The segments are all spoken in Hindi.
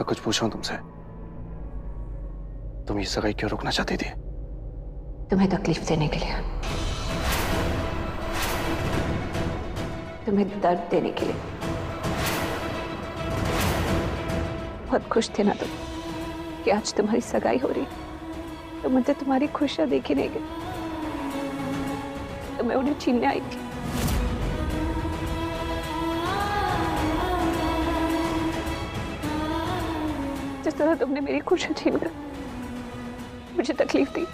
कुछ पूछूं तुमसे? तुम ये सगाई क्यों रोकना चाहती थी? तुम्हें तकलीफ देने के लिए, तुम्हें दर्द देने के लिए। बहुत खुश थे ना तुम कि आज तुम्हारी सगाई हो रही, तो मुझे तुम्हारी खुशियां देखी नहीं गई, तो मैं उन्हें छीनने आई थी। जिस तरह तुमने मेरी खुशियां छीन कर मुझे तकलीफ दी,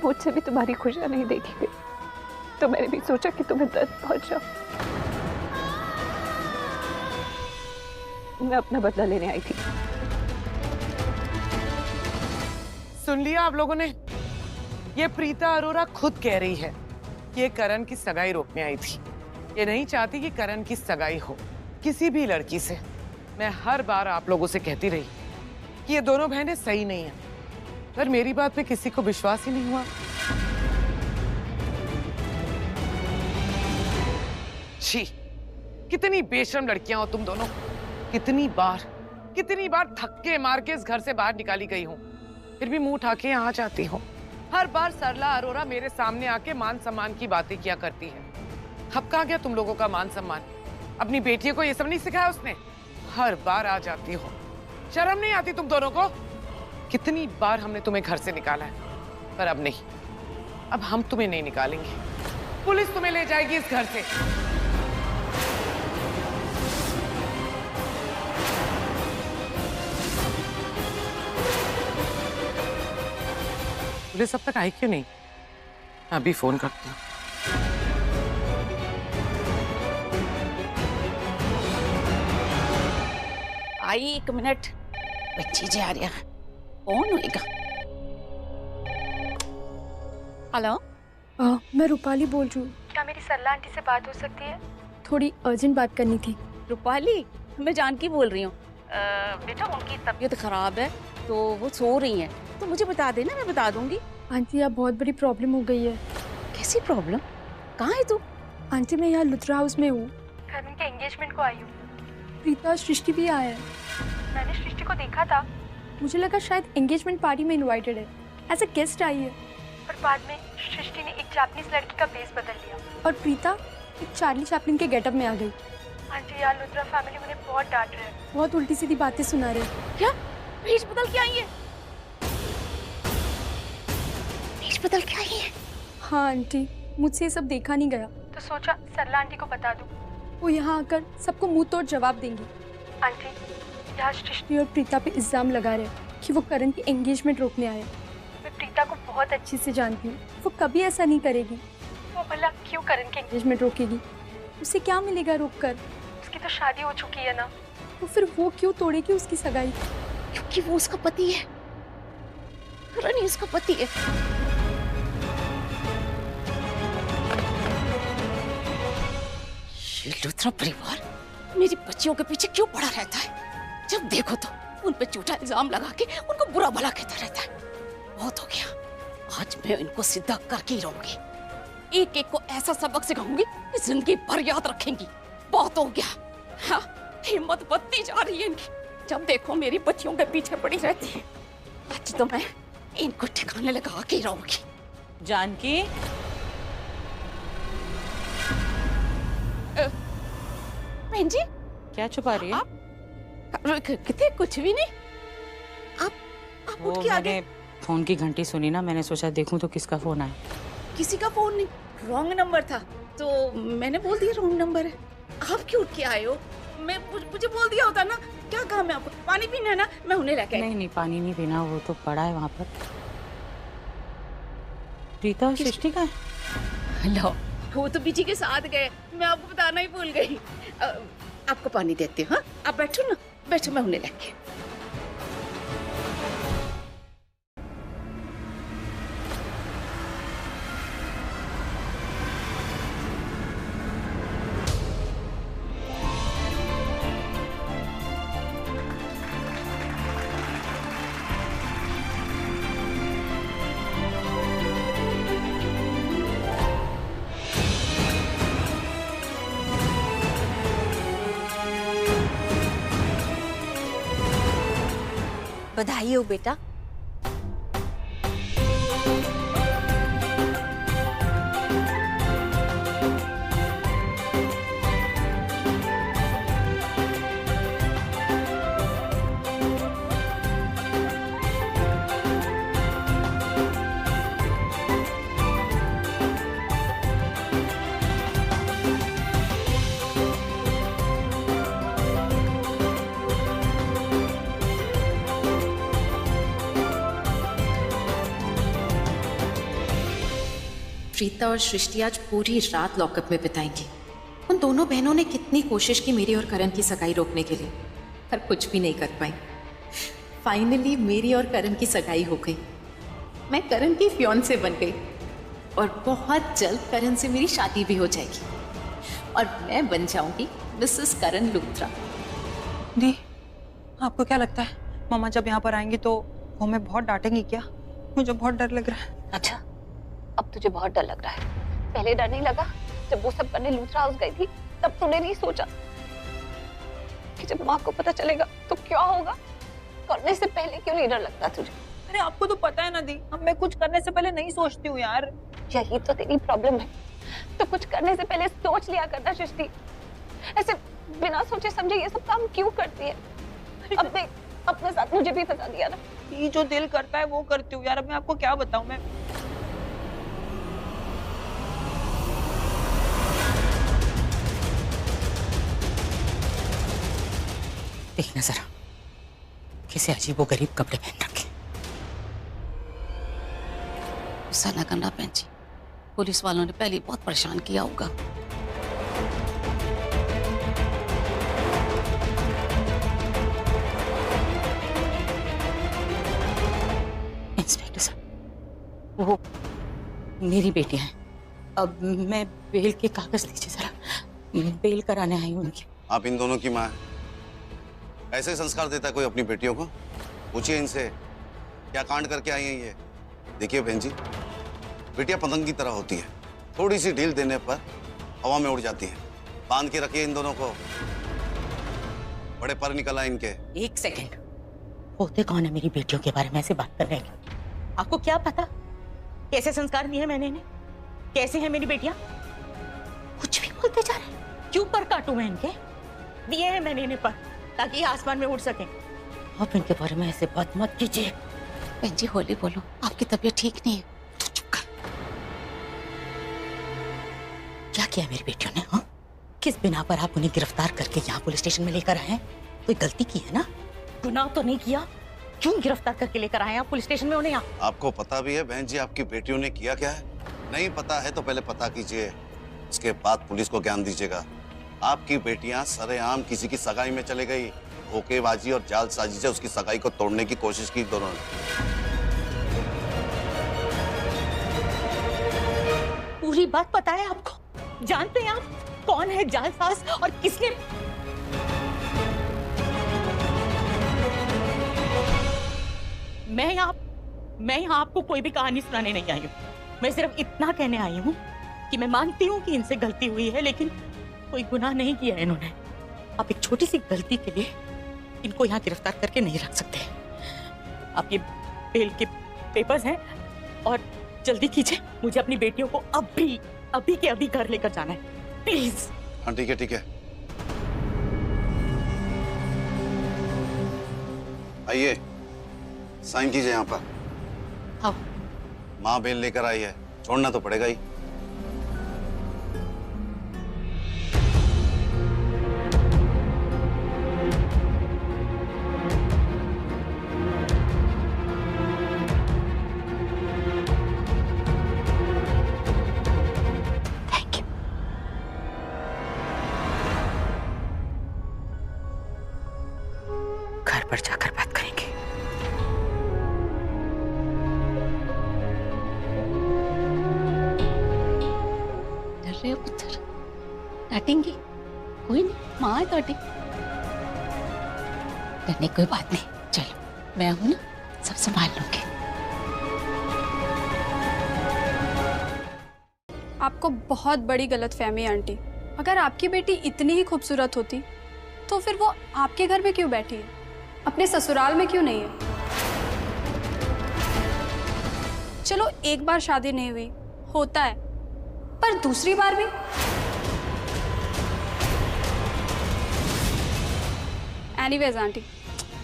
मुझसे भी तुम्हारी खुशियां नहीं देखी गई, तो मैंने भी सोचा कि तुम्हें दर्द पहुंचाऊं। मैं अपना बदला लेने आई थी। सुन लिया आप लोगों ने? ये प्रीता अरोरा खुद कह रही है कि ये करण की सगाई रोकने आई थी। ये नहीं चाहती कि करण की सगाई हो किसी भी लड़की से। मैं हर बार आप लोगों से कहती रही कि ये दोनों बहनें सही नहीं हैं, पर मेरी बात पे किसी को विश्वास ही नहीं हुआ। छी, कितनी बेशर्म लड़कियां हो तुम दोनों। कितनी बार थक्के मार के इस घर से बाहर निकाली गई हूं, फिर भी मुंह उठा के यहाँ जाती हूँ। हर बार सरला अरोरा मेरे सामने आके मान सम्मान की बातें किया करती है। अब कहाँ गया तुम लोगों का मान सम्मान? अपनी बेटियों को ये सब नहीं सिखाया उसने? हर बार आ जाती हो, शर्म नहीं आती तुम दोनों को? कितनी बार हमने तुम्हें घर से निकाला है, पर अब नहीं, अब हम तुम्हें नहीं निकालेंगे। पुलिस तुम्हें ले जाएगी इस घर से। पुलिस अब तक आई क्यों नहीं? अभी फोन करती हूँ। आई 1 मिनट, बच्ची जा रही है, कौन होएगा? हेलो, मैं रूपाली बोल रही हूँ। क्या मेरी सरला आंटी से बात हो सकती है? थोड़ी अर्जेंट बात करनी थी। रूपाली, मैं जानकी बोल रही हूँ। बेटा उनकी तबीयत खराब है तो वो सो रही हैं, तो मुझे बता देना, मैं बता दूंगी। आंटी अब बहुत बड़ी प्रॉब्लम हो गई है। कैसी प्रॉब्लम? कहाँ है तू? आंटी मैं यहाँ लुथरा हाउस में हूँ, करण के एंगेजमेंट को आई हूँ। प्रीता सृष्टि भी आया है। मैंने सृष्टि को देखा था, मुझे लगा शायद एंगेजमेंट पार्टी में इनवाइटेड है, एज अ गेस्ट आई है। पर बाद में सृष्टि ने एक जापानीज लड़की का फेस बदल लिया और प्रीता एक चार्ली चैपलिन के गेटअप में आ गई। आंटी यार लुथरा फैमिली मुझे बहुत डांट रहे हैं, बहुत उल्टी सीधी बातें सुना रहे हैं। क्या भेष बदल के आई है? भेष बदल के आई है? हाँ आंटी, मुझसे ये सब देखा नहीं गया, तो सोचा सरला आंटी को बता दूं, वो यहाँ आकर सबको मुंह तोड़ जवाब देंगी। आंटी यहाँ सृष्टि और प्रीता पे इल्जाम लगा रहे कि वो करण की एंगेजमेंट रोकने आए। मैं प्रीता को बहुत अच्छे से जानती हूँ, वो कभी ऐसा नहीं करेगी। वो भला क्यों करण की एंगेजमेंट रोकेगी? उसे क्या मिलेगा रोककर? उसकी तो शादी हो चुकी है ना, तो फिर वो क्यों तोड़ेगी उसकी सगाई? क्योंकि वो उसका पति है, करण ही उसका पति है। ये लुथरा परिवार मेरी बच्चियों के पीछे क्यों पड़ा रहता है? जब देखो तो उन पे झूठा इल्जाम लगा के उनको बुरा भला कहता रहता है। बहुत हो गया, आज मैं इनको सीधा करके ही रहूंगी। एक एक को ऐसा सबक सिखाऊंगी कि जिंदगी भर याद रखेंगी। बहुत हो गया, हाँ, हिम्मत बढ़ती जा रही है इनकी। जब देखो मेरी बच्चियों के पीछे पड़ी रहती है। आज तो मैं इनको ठिकाने लगा के ही रहूंगी। जानकी, बहन जी, क्या छुपा रही है? कितने कुछ भी नहीं। आप वो उठ के आगे। मैंने फोन की घंटी सुनी ना, मैंने सोचा देखूं तो किसका फोन आया। किसी का फोन नहीं, रॉन्ग नंबर था, तो मैंने बोल दिया रॉन्ग नंबर है। आप क्यों उठ के आए हो? मुझे बोल दिया होता ना। क्या काम है आपको? पानी पीना है ना, मैं उन्हें लेके आई। नहीं, पानी नहीं पीना, वो तो पड़ा है वहाँ पर। प्रीता और सृष्टि का है? लो, वो तो बीजी के साथ गए, मैं आपको बताना ही भूल गई। आपको पानी देती हूँ। हाँ, आप बैठो ना, बैठो, मैं उन्हें लेके। बधाई हो बेटा। प्रीता और सृष्टि आज पूरी रात लॉकअप में बिताएंगी। उन दोनों बहनों ने कितनी कोशिश की मेरी और करण की सगाई रोकने के लिए, पर कुछ भी नहीं कर पाई। फाइनली मेरी और करण की सगाई हो गई। मैं करण की फियांसे बन गई और बहुत जल्द करण से मेरी शादी भी हो जाएगी और मैं बन जाऊंगी मिसेस करण लूथरा। दी, आपको क्या लगता है मामा जब यहाँ पर आएंगी तो वो हमें बहुत डांटेंगी क्या? मुझे बहुत डर लग रहा है। अच्छा, अब तुझे बहुत डर लग रहा है। पहले डर नहीं लगा जब वो सब करने लूथरा हाउस गई थी? तब तूने नहीं सोचा कि जब माँ को पता चलेगा तो क्या होगा? करने से पहले क्यों नहीं डर लगता तुझे? अरे आपको तो पता है ना दी, अब मैं कुछ करने से पहले नहीं सोचती हूँ यार। यही तो तेरी प्रॉब्लम है। तो कुछ करने से पहले सोच लिया करना सृष्टि। ऐसे बिना सोचे समझे ये सब काम क्यों करती है? अब देख, अपने साथ मुझे भी फंसा दिया ना। ये जो दिल करता है वो करती हूँ यार। अब मैं आपको क्या बताऊँ? मैं देखना जरा, कैसे अजीबोगरीब कपड़े पहन रखे। गुस्सा न करना बहन जी, पुलिस वालों ने पहले बहुत परेशान किया होगा। इंस्पेक्टर साहब, वो मेरी बेटियां हैं। अब मैं बेल के कागज दीजिए जरा, बेल कराने आई हूँ उनकी। आप इन दोनों की माँ हैं? ऐसे संस्कार देता है कोई अपनी बेटियों को? पूछिए इनसे क्या कांड करके आई हैं ये। देखिए बहन जी, बेटियां पतंग की तरह होती है, थोड़ी सी ढील देने पर हवा में उड़ जाती हैं। बांध के रखिए इन दोनों को, बड़े पर निकल आए इनके। एक सेकंड, होते कौन है मेरी बेटियों के बारे में ऐसे बात कर रहे हैं? आपको क्या पता कैसे संस्कार दिए मैंने इन्हें? कैसे हैं मेरी बेटियां? कुछ भी बोलते जा रहे हैं। क्यों पर काटूं मैं इनके? दिए हैं मैंने इन्हें पर, ताकि आसमान में उड़ सकें। आप इनके बारे में ऐसे बात मत कीजिए। बहन जी होली बोलो, आपकी तबीयत ठीक नहीं है। चुप कर। क्या किया मेरी बेटियों ने? हाँ, किस बिना पर आप उन्हें गिरफ्तार करके यहाँ पुलिस स्टेशन में लेकर आए हैं? कोई गलती की है ना? गुनाह तो नहीं किया, क्यों गिरफ्तार करके लेकर आए आप पुलिस स्टेशन में उन्हें? आपको पता भी है बहन जी आपकी बेटियों ने किया क्या है? नहीं पता है तो पहले पता कीजिए, उसके बाद पुलिस को ज्ञान दीजिएगा। आपकी बेटियां सरेआम किसी की सगाई में चले गई। धोखेबाजी और जालसाजी से उसकी सगाई को तोड़ने की कोशिश की दोनों ने। पूरी बात पता है आपको? जानते हैं आप कौन है जालसाज और किसने? मैं यहाँ आपको कोई भी कहानी सुनाने नहीं आई हूँ। मैं सिर्फ इतना कहने आई हूँ कि मैं मानती हूँ कि इनसे गलती हुई है, लेकिन कोई गुनाह नहीं किया है इन्होंने। आप एक छोटी सी गलती के लिए इनको यहाँ गिरफ्तार करके नहीं रख सकते। आप ये बेल के पेपर्स हैं और जल्दी कीजिए, मुझे अपनी बेटियों को अभी के अभी घर लेकर जाना है, प्लीज। हाँ ठीक है ठीक है, आइए साइन कीजिए यहाँ पर। हाँ। माँ बेल लेकर आई है, छोड़ना तो पड़ेगा ही। घर पर जाकर बात करेंगे। डर रहे हो पुत्र? डांटेंगी? कोई नहीं, माँ है डांटेंगी। डरने कोई बात नहीं, चलो मैं हूं ना, सब संभाल लूंगी। आपको बहुत बड़ी गलतफहमी है आंटी। अगर आपकी बेटी इतनी ही खूबसूरत होती तो फिर वो आपके घर में क्यों बैठी है? अपने ससुराल में क्यों नहीं है? चलो एक बार शादी नहीं हुई, होता है, पर दूसरी बार भी? एनीवेज आंटी,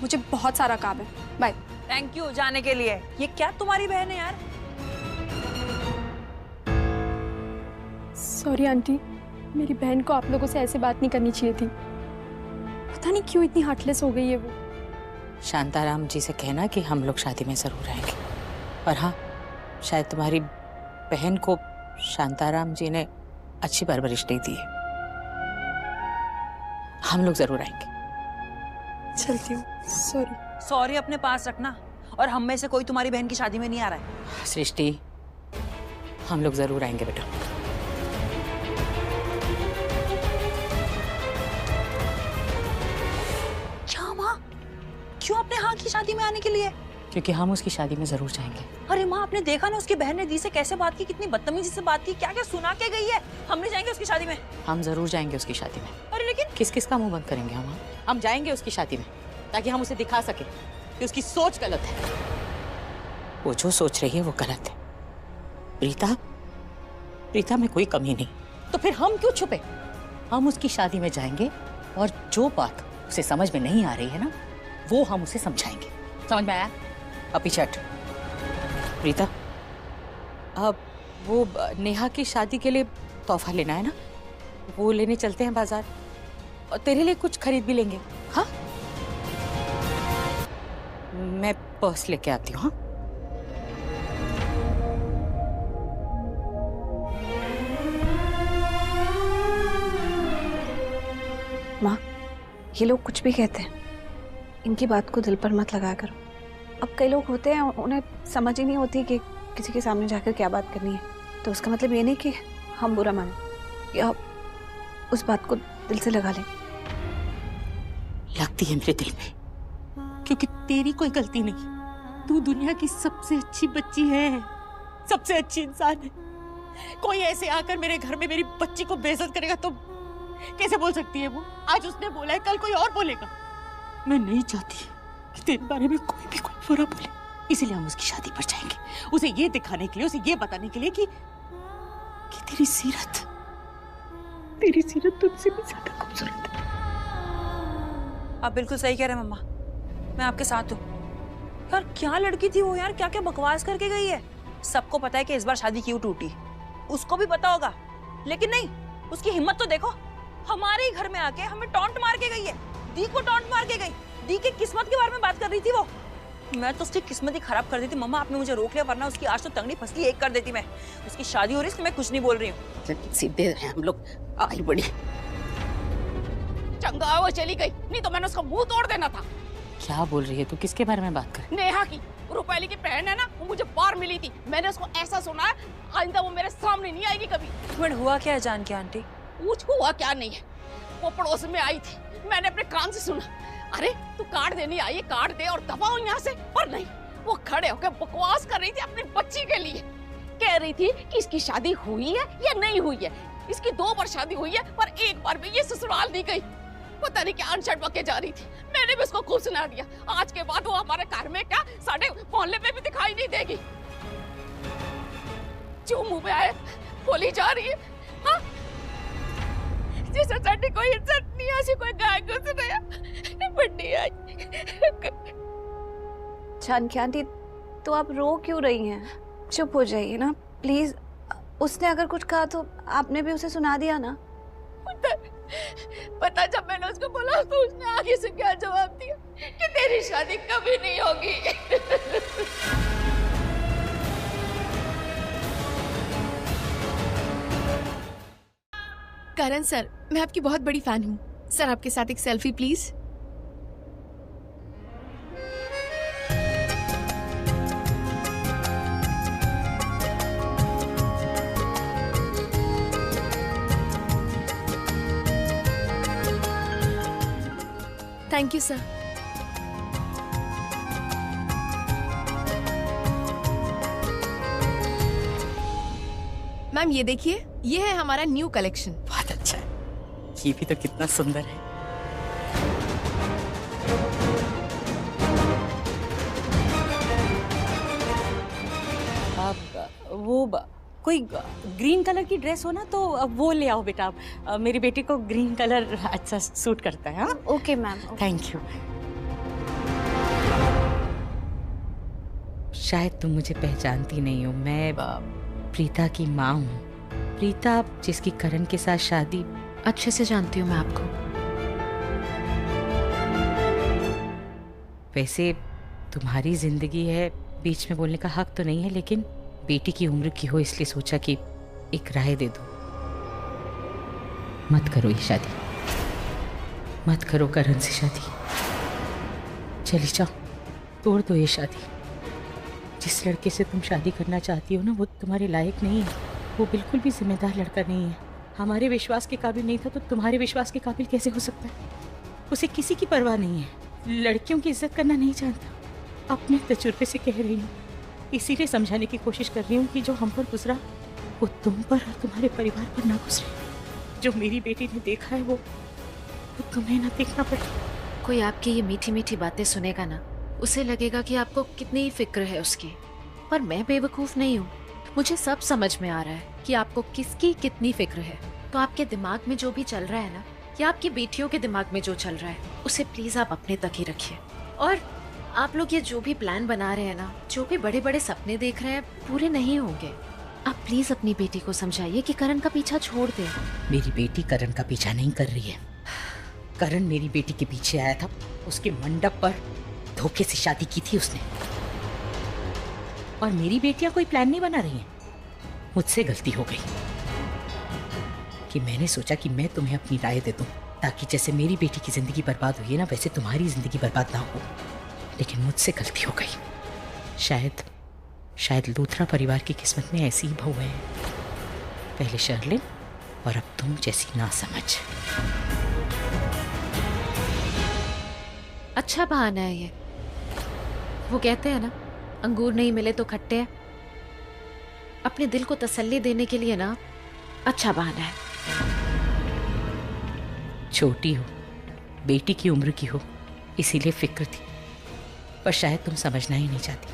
मुझे बहुत सारा काम है, बाय। थैंक यू जाने के लिए। ये क्या तुम्हारी बहन है यार? सॉरी आंटी, मेरी बहन को आप लोगों से ऐसे बात नहीं करनी चाहिए थी। पता नहीं क्यों इतनी हार्टलेस हो गई है वो। शांताराम जी से कहना कि हम लोग शादी में जरूर आएंगे। और हाँ, शायद तुम्हारी बहन को शांताराम जी ने अच्छी परवरिश नहीं दी है। हम लोग जरूर आएंगे। चलती हूँ, सॉरी। सॉरी अपने पास रखना, और हम में से कोई तुम्हारी बहन की शादी में नहीं आ रहा है। सृष्टि, हम लोग जरूर आएंगे बेटा। क्या माँ, क्यों अपने हाँ की शादी में आने के लिए? क्योंकि हम उसकी शादी में जरूर जाएंगे। अरे माँ, आपने देखा ना उसकी बहन ने दी से कैसे बात की, कितनी बदतमीजी से बात की, क्या क्या सुना के गई है। हम नहीं जाएंगे उसकी शादी में। हम जरूर जाएंगे उसकी शादी में। अरे लेकिन किस किस का मुंह बंद करेंगे हम जाएंगे उसकी शादी में, ताकि हम उसे दिखा सके कि उसकी सोच गलत है। वो जो सोच रही है वो गलत है। प्रीता में कोई कमी नहीं, तो फिर हम क्यों छुपे? हम उसकी शादी में जाएंगे और जो बात उसे समझ में नहीं आ रही है ना, वो हम उसे समझाएंगे। समझ में आया? अब पीछे हट। प्रीता, अब वो नेहा की शादी के लिए तोहफा लेना है ना, वो लेने चलते हैं बाजार, और तेरे लिए कुछ खरीद भी लेंगे। हाँ, मैं पर्स लेके आती हूँ। हाँ, माँ, ये लोग कुछ भी कहते हैं, इनकी बात को दिल पर मत लगाया करो। अब कई लोग होते हैं, उन्हें समझ ही नहीं होती कि किसी के सामने जाकर क्या बात करनी है, तो उसका मतलब ये नहीं कि हम बुरा माने या उस बात को दिल से लगा लें। लगती है मेरे दिल में, क्योंकि तेरी कोई गलती नहीं। तू दुनिया की सबसे अच्छी बच्ची है, सबसे अच्छी इंसान है। कोई ऐसे आकर मेरे घर में मेरी बच्ची को बेइज्जत करेगा तो कैसे बोल सकती है वो? आज उसने बोला है, कल कोई और बोलेगा। मैं नहीं चाहती कि तेरे बारे में कोई भी कोई बुरा बोले, इसीलिए हम उसकी शादी पर जाएंगे, उसे ये दिखाने के लिए, उसे ये बताने के लिए कि तेरी सीरत तुझसे भी ज्यादा खूबसूरत है। आप बिल्कुल सही कह रहे हैं मम्मा, मैं आपके साथ हूँ। यार क्या लड़की थी वो यार, क्या क्या बकवास करके गई है। सबको पता है कि इस बार शादी क्यों टूटी, उसको भी पता होगा, लेकिन नहीं, उसकी हिम्मत तो देखो, हमारे ही घर में आके हमें टॉन्ट मार के गई है। दी को टॉन्ट मार के गई, दी की किस्मत के बारे में बात कर रही थी वो। मैं तो उसकी किस्मत ही खराब कर दी थी मम्मा, आपने मुझे रोक लिया, वरना उसकी आज तो तंगड़ी फसली एक कर देती मैं। उसकी शादी हो रही है, मैं कुछ नहीं बोल रही हूँ। सीधे हैं हम लोग, आई बड़ी चंगा वो चली गई, नहीं तो मैंने उसका मुंह तोड़ देना था। क्या बोल रही है तू? किसके बारे में बात कर? नेहा की, रूपाली की बहन है ना, वो मुझे बाहर मिली थी, मैंने उसको ऐसा सुना है, आइंदा वो मेरे सामने नहीं आएगी कभी। मिनट हुआ क्या है जान के आंटी? पूछ हुआ क्या नहीं है, वो पड़ोस में आई थी, मैंने अपने कान से सुना, अरे तू कार्ड देने आई है, कार्ड दे और दबाओ यहाँ से, पर नहीं, वो खड़े होकर बकवास कर रही थी अपनी बच्ची के लिए। कह रही थी कि इसकी शादी हुई है या नहीं हुई है, इसकी 2 बार शादी हुई है पर एक बार भी ये ससुराल नहीं गई। पता नहीं क्या अनशट बके जा रही थी, मैंने भी उसको खूब सुना दिया। आज के बाद वो हमारे घर में क्या, साढ़े मोहल्ले में भी दिखाई नहीं देगी। जो मुंह में आए बोली जा रही है। हाँ? जिस साड़ी कोई इज्जत नहीं है, ऐसी कोई गाय गुजर रहा बड्डी आज। जानकी आंटी, तो आप रो क्यों रही हैं? चुप हो जाइए ना प्लीज। उसने अगर कुछ कहा तो आपने भी उसे सुना दिया ना। पता जब मैंने उसको बोला तो उसने आगे से क्या जवाब दिया कि तेरी शादी कभी नहीं होगी। करण सर, मैं आपकी बहुत बड़ी फैन हूँ। सर आपके साथ एक selfie please. Thank you sir. Ma'am ये देखिए, ये है हमारा न्यू कलेक्शन। बहुत अच्छा है, ये भी तो कितना सुंदर है। कोई ग्रीन कलर की ड्रेस हो ना तो वो ले आओ बेटा। मेरी बेटी को ग्रीन कलर अच्छा सूट करता है। हाँ ओके मैम। Thank you. शायद तुम मुझे पहचानती नहीं हो, मैं प्रीता की माँ हूँ। प्रीता जिसकी करण के साथ शादी। अच्छे से जानती हूँ मैं आपको। वैसे तुम्हारी जिंदगी है, बीच में बोलने का हक तो नहीं है, लेकिन बेटी की उम्र की हो इसलिए सोचा कि एक राय दे दो। मत करो ये शादी, मत करो करण से शादी। चली जाओ, तोड़ दो ये शादी। जिस लड़के से तुम शादी करना चाहती हो ना, वो तुम्हारे लायक नहीं है। वो बिल्कुल भी जिम्मेदार लड़का नहीं है। हमारे विश्वास के काबिल नहीं था तो तुम्हारे विश्वास के काबिल कैसे हो सकता है? उसे किसी की परवाह नहीं है, लड़कियों की इज्जत करना नहीं जानता। अपने तजुर्बे से कह रही हूँ, इसीलिए समझाने की कोशिश कर रही हूँ कि जो हम पर गुजरा वो तुम पर और तुम्हारे परिवार पर ना गुजरे। जो मेरी बेटी ने देखा है वो तुम्हें ना देखना पड़े। कोई आपकी ये मीठी मीठी बातें सुनेगा ना, उसे लगेगा कि आपको कितनी फिक्र है उसकी। पर मैं बेवकूफ नहीं हूँ, मुझे सब समझ में आ रहा है कि आपको किसकी कितनी फिक्र है। तो आपके दिमाग में जो भी चल रहा है ना, या आपकी बेटियों के दिमाग में जो चल रहा है, उसे प्लीज आप अपने तक ही रखिए। और आप लोग ये जो भी प्लान बना रहे हैं ना, जो भी बड़े बड़े सपने देख रहे हैं, पूरे नहीं होंगे। आप प्लीज अपनी बेटी को समझाइए कि करण का पीछा छोड़ दे। मेरी बेटी करण का पीछा नहीं कर रही है। करण मेरी बेटी के पीछे आया था, उसके मंडप पर धोखे से शादी की थी उसने। और मेरी बेटियां कोई प्लान नहीं बना रही हैं। मुझसे गलती हो गई कि मैंने सोचा कि मैं तुम्हें अपनी राय दे दूं, ताकि जैसे मेरी बेटी की जिंदगी बर्बाद हुई है ना, वैसे तुम्हारी जिंदगी बर्बाद ना हो। लेकिन मुझसे गलती हो गई। शायद लूथरा परिवार की किस्मत में ऐसी ही बहू है। पहले शर्लिन और अब तुम जैसी नासमझ। अच्छा बहाना है ये। वो कहते हैं ना, अंगूर नहीं मिले तो खट्टे हैं। अपने दिल को तसल्ली देने के लिए ना अच्छा बहाना है। छोटी हो, बेटी की उम्र की हो, इसीलिए फिक्र थी। पर शायद तुम समझना ही नहीं चाहती।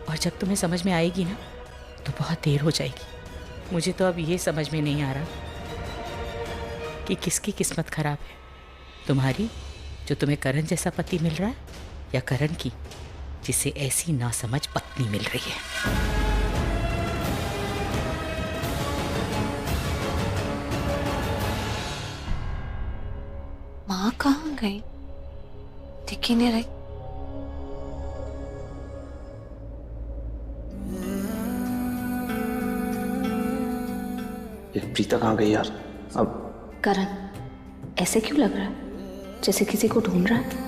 और जब तुम्हें समझ में आएगी ना, तो बहुत देर हो जाएगी। मुझे तो अब ये समझ में नहीं आ रहा कि किसकी किस्मत खराब है, तुम्हारी जो तुम्हें करण जैसा पति मिल रहा है, या करण की जिसे ऐसी नासमझ पत्नी मिल रही है। माँ कहाँ गई? दिख ही नहीं रही। ये प्रीता कहाँ गई यार? अब करण, ऐसे क्यों लग रहा है जैसे किसी को ढूंढ रहा है?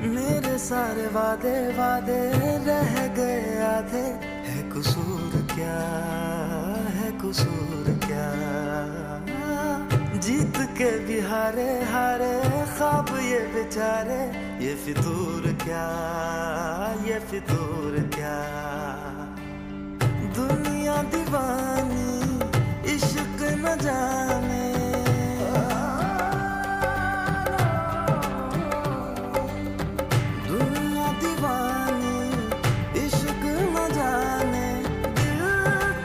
मेरे सारे वादे वादे रह गए आधे, है कसूर क्या, है कसूर क्या? जीत के भी हारे हारे ख्वाब ये बेचारे, ये फितूर क्या, ये फितूर क्या? दुनिया दीवानी इश्क न जाने, दुनिया दीवानी इश्क न जाने, दिल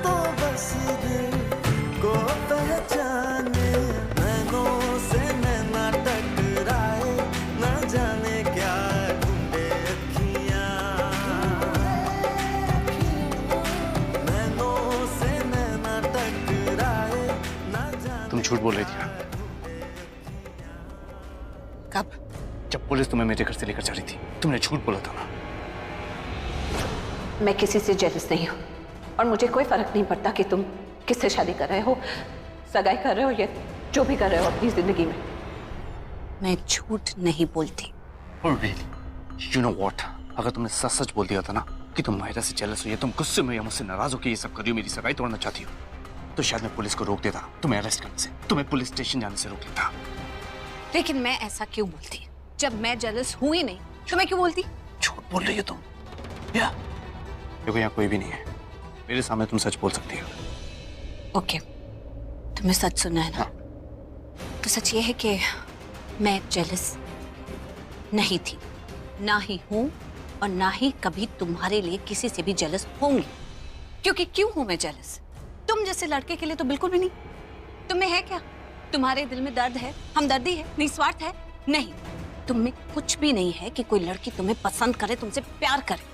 तो बस दिल को पहचाने। नैनों से नैना टकराए, न जाने क्या ढूंढे अखियां। नैनों से नैना टकराए, न जाने। तुम झूठ बोल रही थी ना? कब? जब पुलिस तुम्हें मेरे घर से लेकर जा रही थी, तुमने झूठ बोला था ना? मैं किसी से जेलस नहीं हूँ, और मुझे कोई फर्क नहीं पड़ता कि तुम किससे शादी कर रहे हो, सगाई कर रहे हो, या जो भी कर रहे हो अपनी जिंदगी में। मैं झूठ नहीं बोलती। Oh really? You know what? अगर तुमने सच सच बोल दिया था ना कि तुम माहिरा से जेलस हो, या तुम गुस्से में या मुझसे नाराज हो कि ये सब कर रही हो, मेरी सगाई तोड़ना चाहती हो, तो शायद मैं पुलिस को रोक देता, तुम्हें अरेस्ट करने से, तुम्हें पुलिस स्टेशन जाने से रोक लेता। लेकिन मैं ऐसा क्यों बोलती? जब मैं जेलस हूं ही नहीं तो मैं क्यों बोलती? झूठ बोल रही हो तुम। या देखो, यहाँ कोई भी नहीं है, मेरे सामने तुम सच बोल सकती हो। ओके, तुम्हें सच सुनना है ना? हाँ। तो सच ये है कि मैं जेलस नहीं थी, ना ही हूं और ना ही कभी तुम्हारे लिए किसी से भी जेलस होंगी। क्योंकि क्यों हूं मैं जेलस? तुम जैसे लड़के के लिए तो बिल्कुल भी नहीं। तुम्हें है क्या? तुम्हारे दिल में दर्द है, हमदर्दी है, निस्वार्थ है? नहीं, तुम में कुछ भी नहीं है कि कोई लड़की तुम्हें पसंद करे, तुमसे प्यार करे।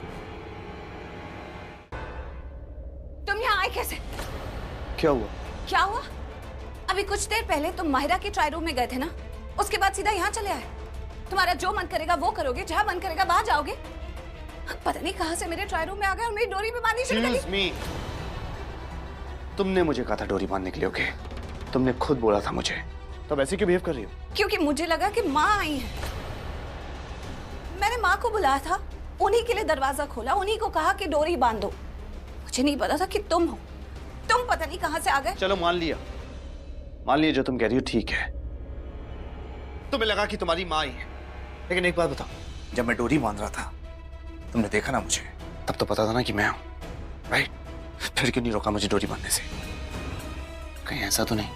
तुम यहाँ आए कैसे? क्या हुआ? क्या हुआ? अभी कुछ देर पहले तुम माहिरा के ट्राई रूम में गए थे ना, उसके बाद सीधा यहाँ चले आए। तुम्हारा जो मन करेगा वो करोगे, जहाँ मन करेगा वहां जाओगे। पता नहीं कहाँ से मेरे ट्राई रूम में आ गए और मेरी डोरी पे बांधनी शुरू कर दी। तुमने मुझे कहा था डोरी बांधने के लिए, ओके? तुमने खुद बोला था मुझे, तब ऐसे क्यों बिहेव कर रही हो? क्योंकि मुझे लगा कि माँ आई है। मैंने माँ को बुलाया था, उन्हीं के लिए दरवाजा खोला, उन्हीं को कहा कि डोरी बांध दो। मुझे नहीं पता था कि तुम हो। तुम पता नहीं कहाँ से आ गए। चलो मान लिया जो तुम कह रही हो ठीक है। तुम्हें लगा कि तुम्हारी माँ आई है, लेकिन एक बात बताओ, जब मैं डोरी बांध रहा था तुमने देखा ना मुझे, तब तो पता था ना कि मैं हूं, राइट? फिर क्यों नहीं रोका मुझे डोरी बांधने से? कहीं ऐसा तो नहीं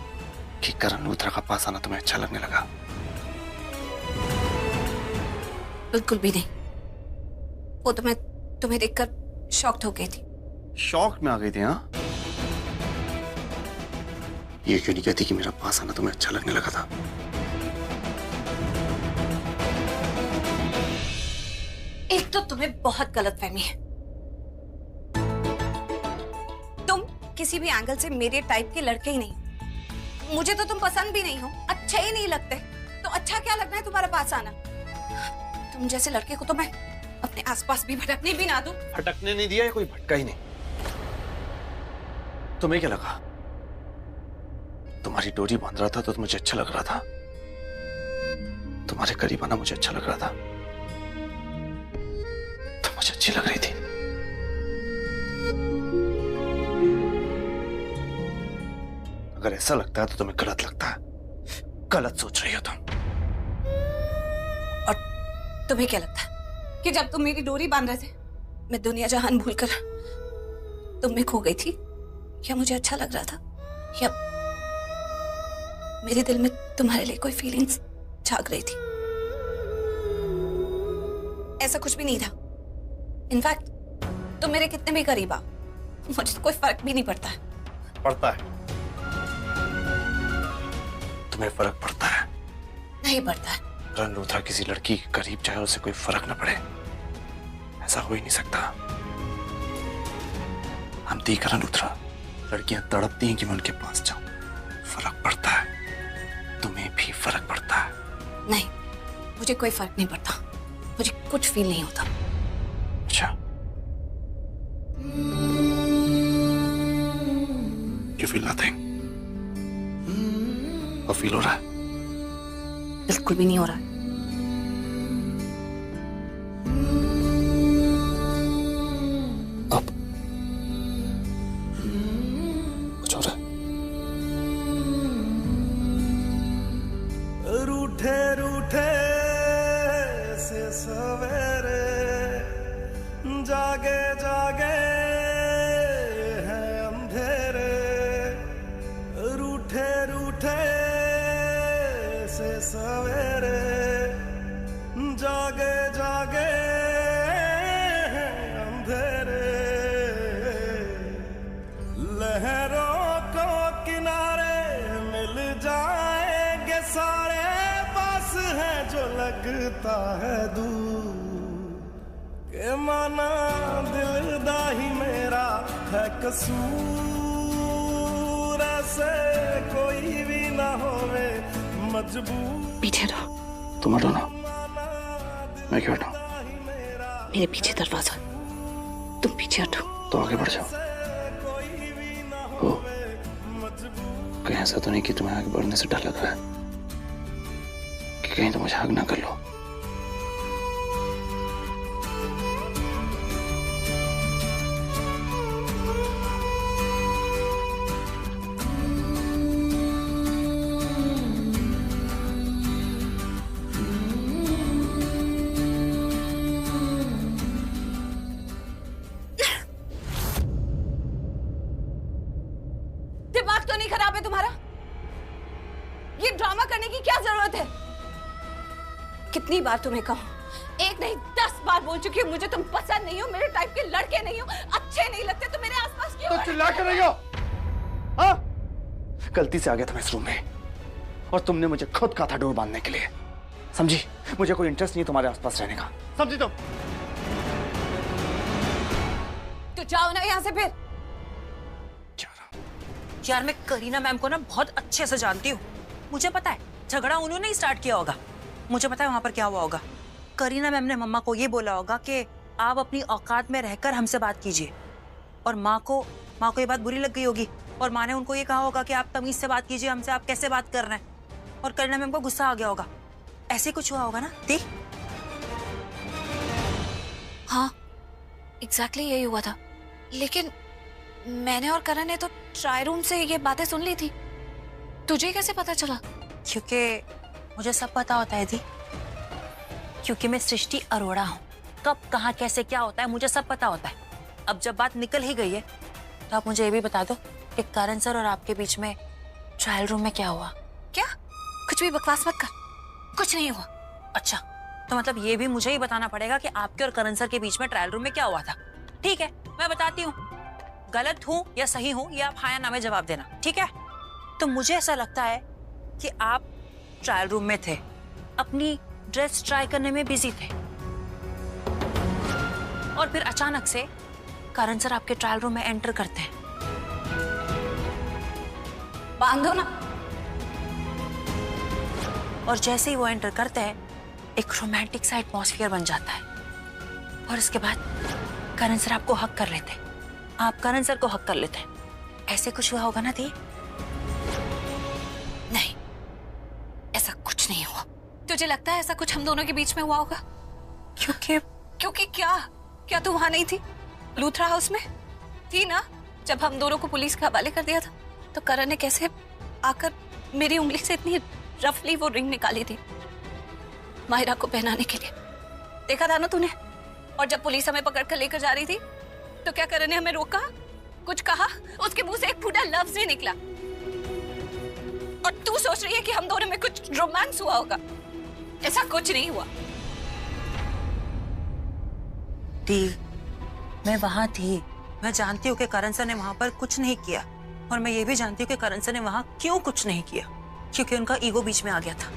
कि करण लूथरा का पास आना तुम्हें अच्छा लगने लगा? बिल्कुल भी नहीं। वो तो मैं तुम्हें देखकर शॉक्ड हो गई थी। शॉक में आ गई थी? हाँ, ये क्यों नहीं कहती कि मेरा पास आना तुम्हें अच्छा लगने लगा था? एक तो तुम्हें बहुत गलतफहमी है। तुम किसी भी एंगल से मेरे टाइप के लड़के ही नहीं। मुझे तो तुम पसंद भी नहीं हो, अच्छे ही नहीं लगते। तो अच्छा क्या लगना है तुम्हारा पास आना? तुम जैसे लड़के को तो मैं अपने आसपास भी भटकने भी ना दूं। भटकने नहीं दिया, या कोई भटका ही नहीं। तुम्हें क्या लगा? तुम्हारी डोरी बांध रहा था तो मुझे अच्छा लग रहा था, तुम्हारे करीब आना मुझे अच्छा लग रहा था, तो मुझे अच्छी लग रही थी। अगर ऐसा लगता है तो तुम्हें गलत लगता है, गलत सोच रही हो तुम। और तुम्हें क्या लगता है कि जब तुम मेरी डोरी बांध रहे थे मैं दुनिया जहान भूलकर तुम में खो गई थी? क्या मुझे अच्छा लग रहा था, या मेरे दिल में तुम्हारे लिए कोई फीलिंग्स जाग रही थी? ऐसा कुछ भी नहीं था। इनफैक्ट तुम मेरे कितने भी करीब आओ, मुझे तो कोई फर्क भी नहीं पड़ता है। पड़ता है, तुम्हें फर्क पड़ता है। नहीं पड़ता है। करण लूथरा किसी लड़की के करीब चाहे उसे कोई फर्क न पड़े, ऐसा हो ही नहीं सकता। हम दी करण लूथरा, लड़कियां तड़पती हैं कि मैं उनके पास जाऊं। फर्क पड़ता है, तुम्हें भी फर्क पड़ता है। नहीं, मुझे कोई फर्क नहीं पड़ता, मुझे कुछ फील नहीं होता। अच्छा, यू फील नथिंग? और फील हो रहा है? बिल्कुल भी नहीं हो रहा है। अब कुछ हो रहा है? रूठे रूठे से सवेरे, जागे जागे हैं अंधेरे। रूठे रूठे से सवेरे, जागे जागे हैं अंधेरे। लहरों को किनारे मिल जाएंगे सारे, पास है जो लगता है दूर। के माना दिलदा ही मेरा है कसूर, ऐसे कोई भी ना होवे मजबूर। पीछे रहो। तुम हटो ना, मैं क्यों हटूं? मेरे पीछे दरवाजा, तुम पीछे हटो। तो आगे बढ़ जाओ। कहीं ऐसा तो नहीं कि तुम्हें आगे बढ़ने से डर लग रहा है कि कहीं तो मुझे हक ना कर लो? दिमाग तो नहीं खराब है तुम्हारा? ये ड्रामा करने की क्या जरूरत है? कितनी बार तुम्हें कहूं एक नहीं 10 बार बोल चुकी हूँ मुझे तुम पसंद नहीं हो, मेरे टाइप के लड़के नहीं हो, अच्छे नहीं लगते, तो मेरे आसपास क्यों तो चिल्ला के नहीं हो? हाँ? गलती से आ गया था मैं इस रूम में और तुमने मुझे खुद कहा था डोर बांधने के लिए, समझी? मुझे कोई इंटरेस्ट नहीं तुम्हारे आसपास रहने का, समझी तुम? तो जाओ ना यहाँ से फिर। यार मैं करीना मैम को ना बहुत अच्छे से जानती हूँ, मुझे पता है झगड़ा उन्होंने ही स्टार्ट किया होगा। मुझे पता है वहां पर क्या हुआ होगा। करीना मैम ने मम्मा को ये बोला होगा कि आप अपनी औकात में रहकर हमसे बात कीजिए, और माँ को ये बात बुरी लग गई होगी और माँ ने उनको ये कहा होगा कि आप तमीज से बात कीजिए हमसे, आप कैसे बात कर रहे हैं, और करीना मैम को गुस्सा आ गया होगा। ऐसे कुछ हुआ होगा ना दी? हाँ एग्जैक्टली यही हुआ था, लेकिन मैंने और करण ने तो ट्राई रूम से ये बातें सुन ली थी, तुझे कैसे पता चला? क्योंकि मुझे सब पता होता है दी, क्योंकि मैं सृष्टि अरोड़ा हूँ। कब कहाँ कैसे क्या होता है मुझे सब पता होता है। अब जब बात निकल ही गई है तो आप मुझे ये भी बता दो कि करण सर और आपके बीच में ट्रायल रूम में क्या हुआ? क्या? कुछ भी बकवास मत कर, कुछ नहीं हुआ। अच्छा, तो मतलब ये भी मुझे ही बताना पड़ेगा कि आपके और करण सर के बीच में ट्रायल रूम में क्या हुआ था। ठीक है, मैं बताती हूँ, गलत हूँ या सही हूँ ये आप हाँ या ना में जवाब देना, ठीक है? तो मुझे ऐसा लगता है कि आप ट्रायल रूम में थे, अपनी ड्रेस ट्राई करने में बिजी थे, और फिर अचानक से करण सर आपके ट्रायल रूम में एंटर करते हैं। बांधो ना। और जैसे ही वो एंटर करते हैं एक रोमांटिक सा एटमॉस्फेयर बन जाता है, और इसके बाद करण सर आपको हक कर लेते हैं, आप करण सर को हक कर लेते हैं। ऐसे कुछ हुआ होगा ना दी? नहीं, ऐसा कुछ नहीं हुआ। तुझे लगता है ऐसा कुछ हम दोनों के बीच में हुआ होगा? क्योंकि क्या तू वहां नहीं थी? लूथरा हाउस में थी ना जब हम दोनों को पुलिस के हवाले कर दिया था? तो करण ने कैसे आकर मेरी उंगली से इतनी रफली वो रिंग निकाली थी माहिरा को पहनाने के लिए, देखा था ना तूने? और जब पुलिस हमें पकड़ कर लेकर जा रही थी तो क्या करण ने हमें रोका, कुछ कहा? उसके मुंह से एक फूटा लफ्ज नहीं निकला। और तू सोच रही है कि हम दोनों में कुछ रोमांस हुआ होगा? ऐसा कुछ नहीं हुआ। दी, मैं वहां थी, मैं जानती हूँ कि करण सर ने वहां पर कुछ नहीं किया, और मैं ये भी जानती हूँ कि करण सर ने वहां क्यों कुछ नहीं किया, क्योंकि उनका ईगो बीच में आ गया था।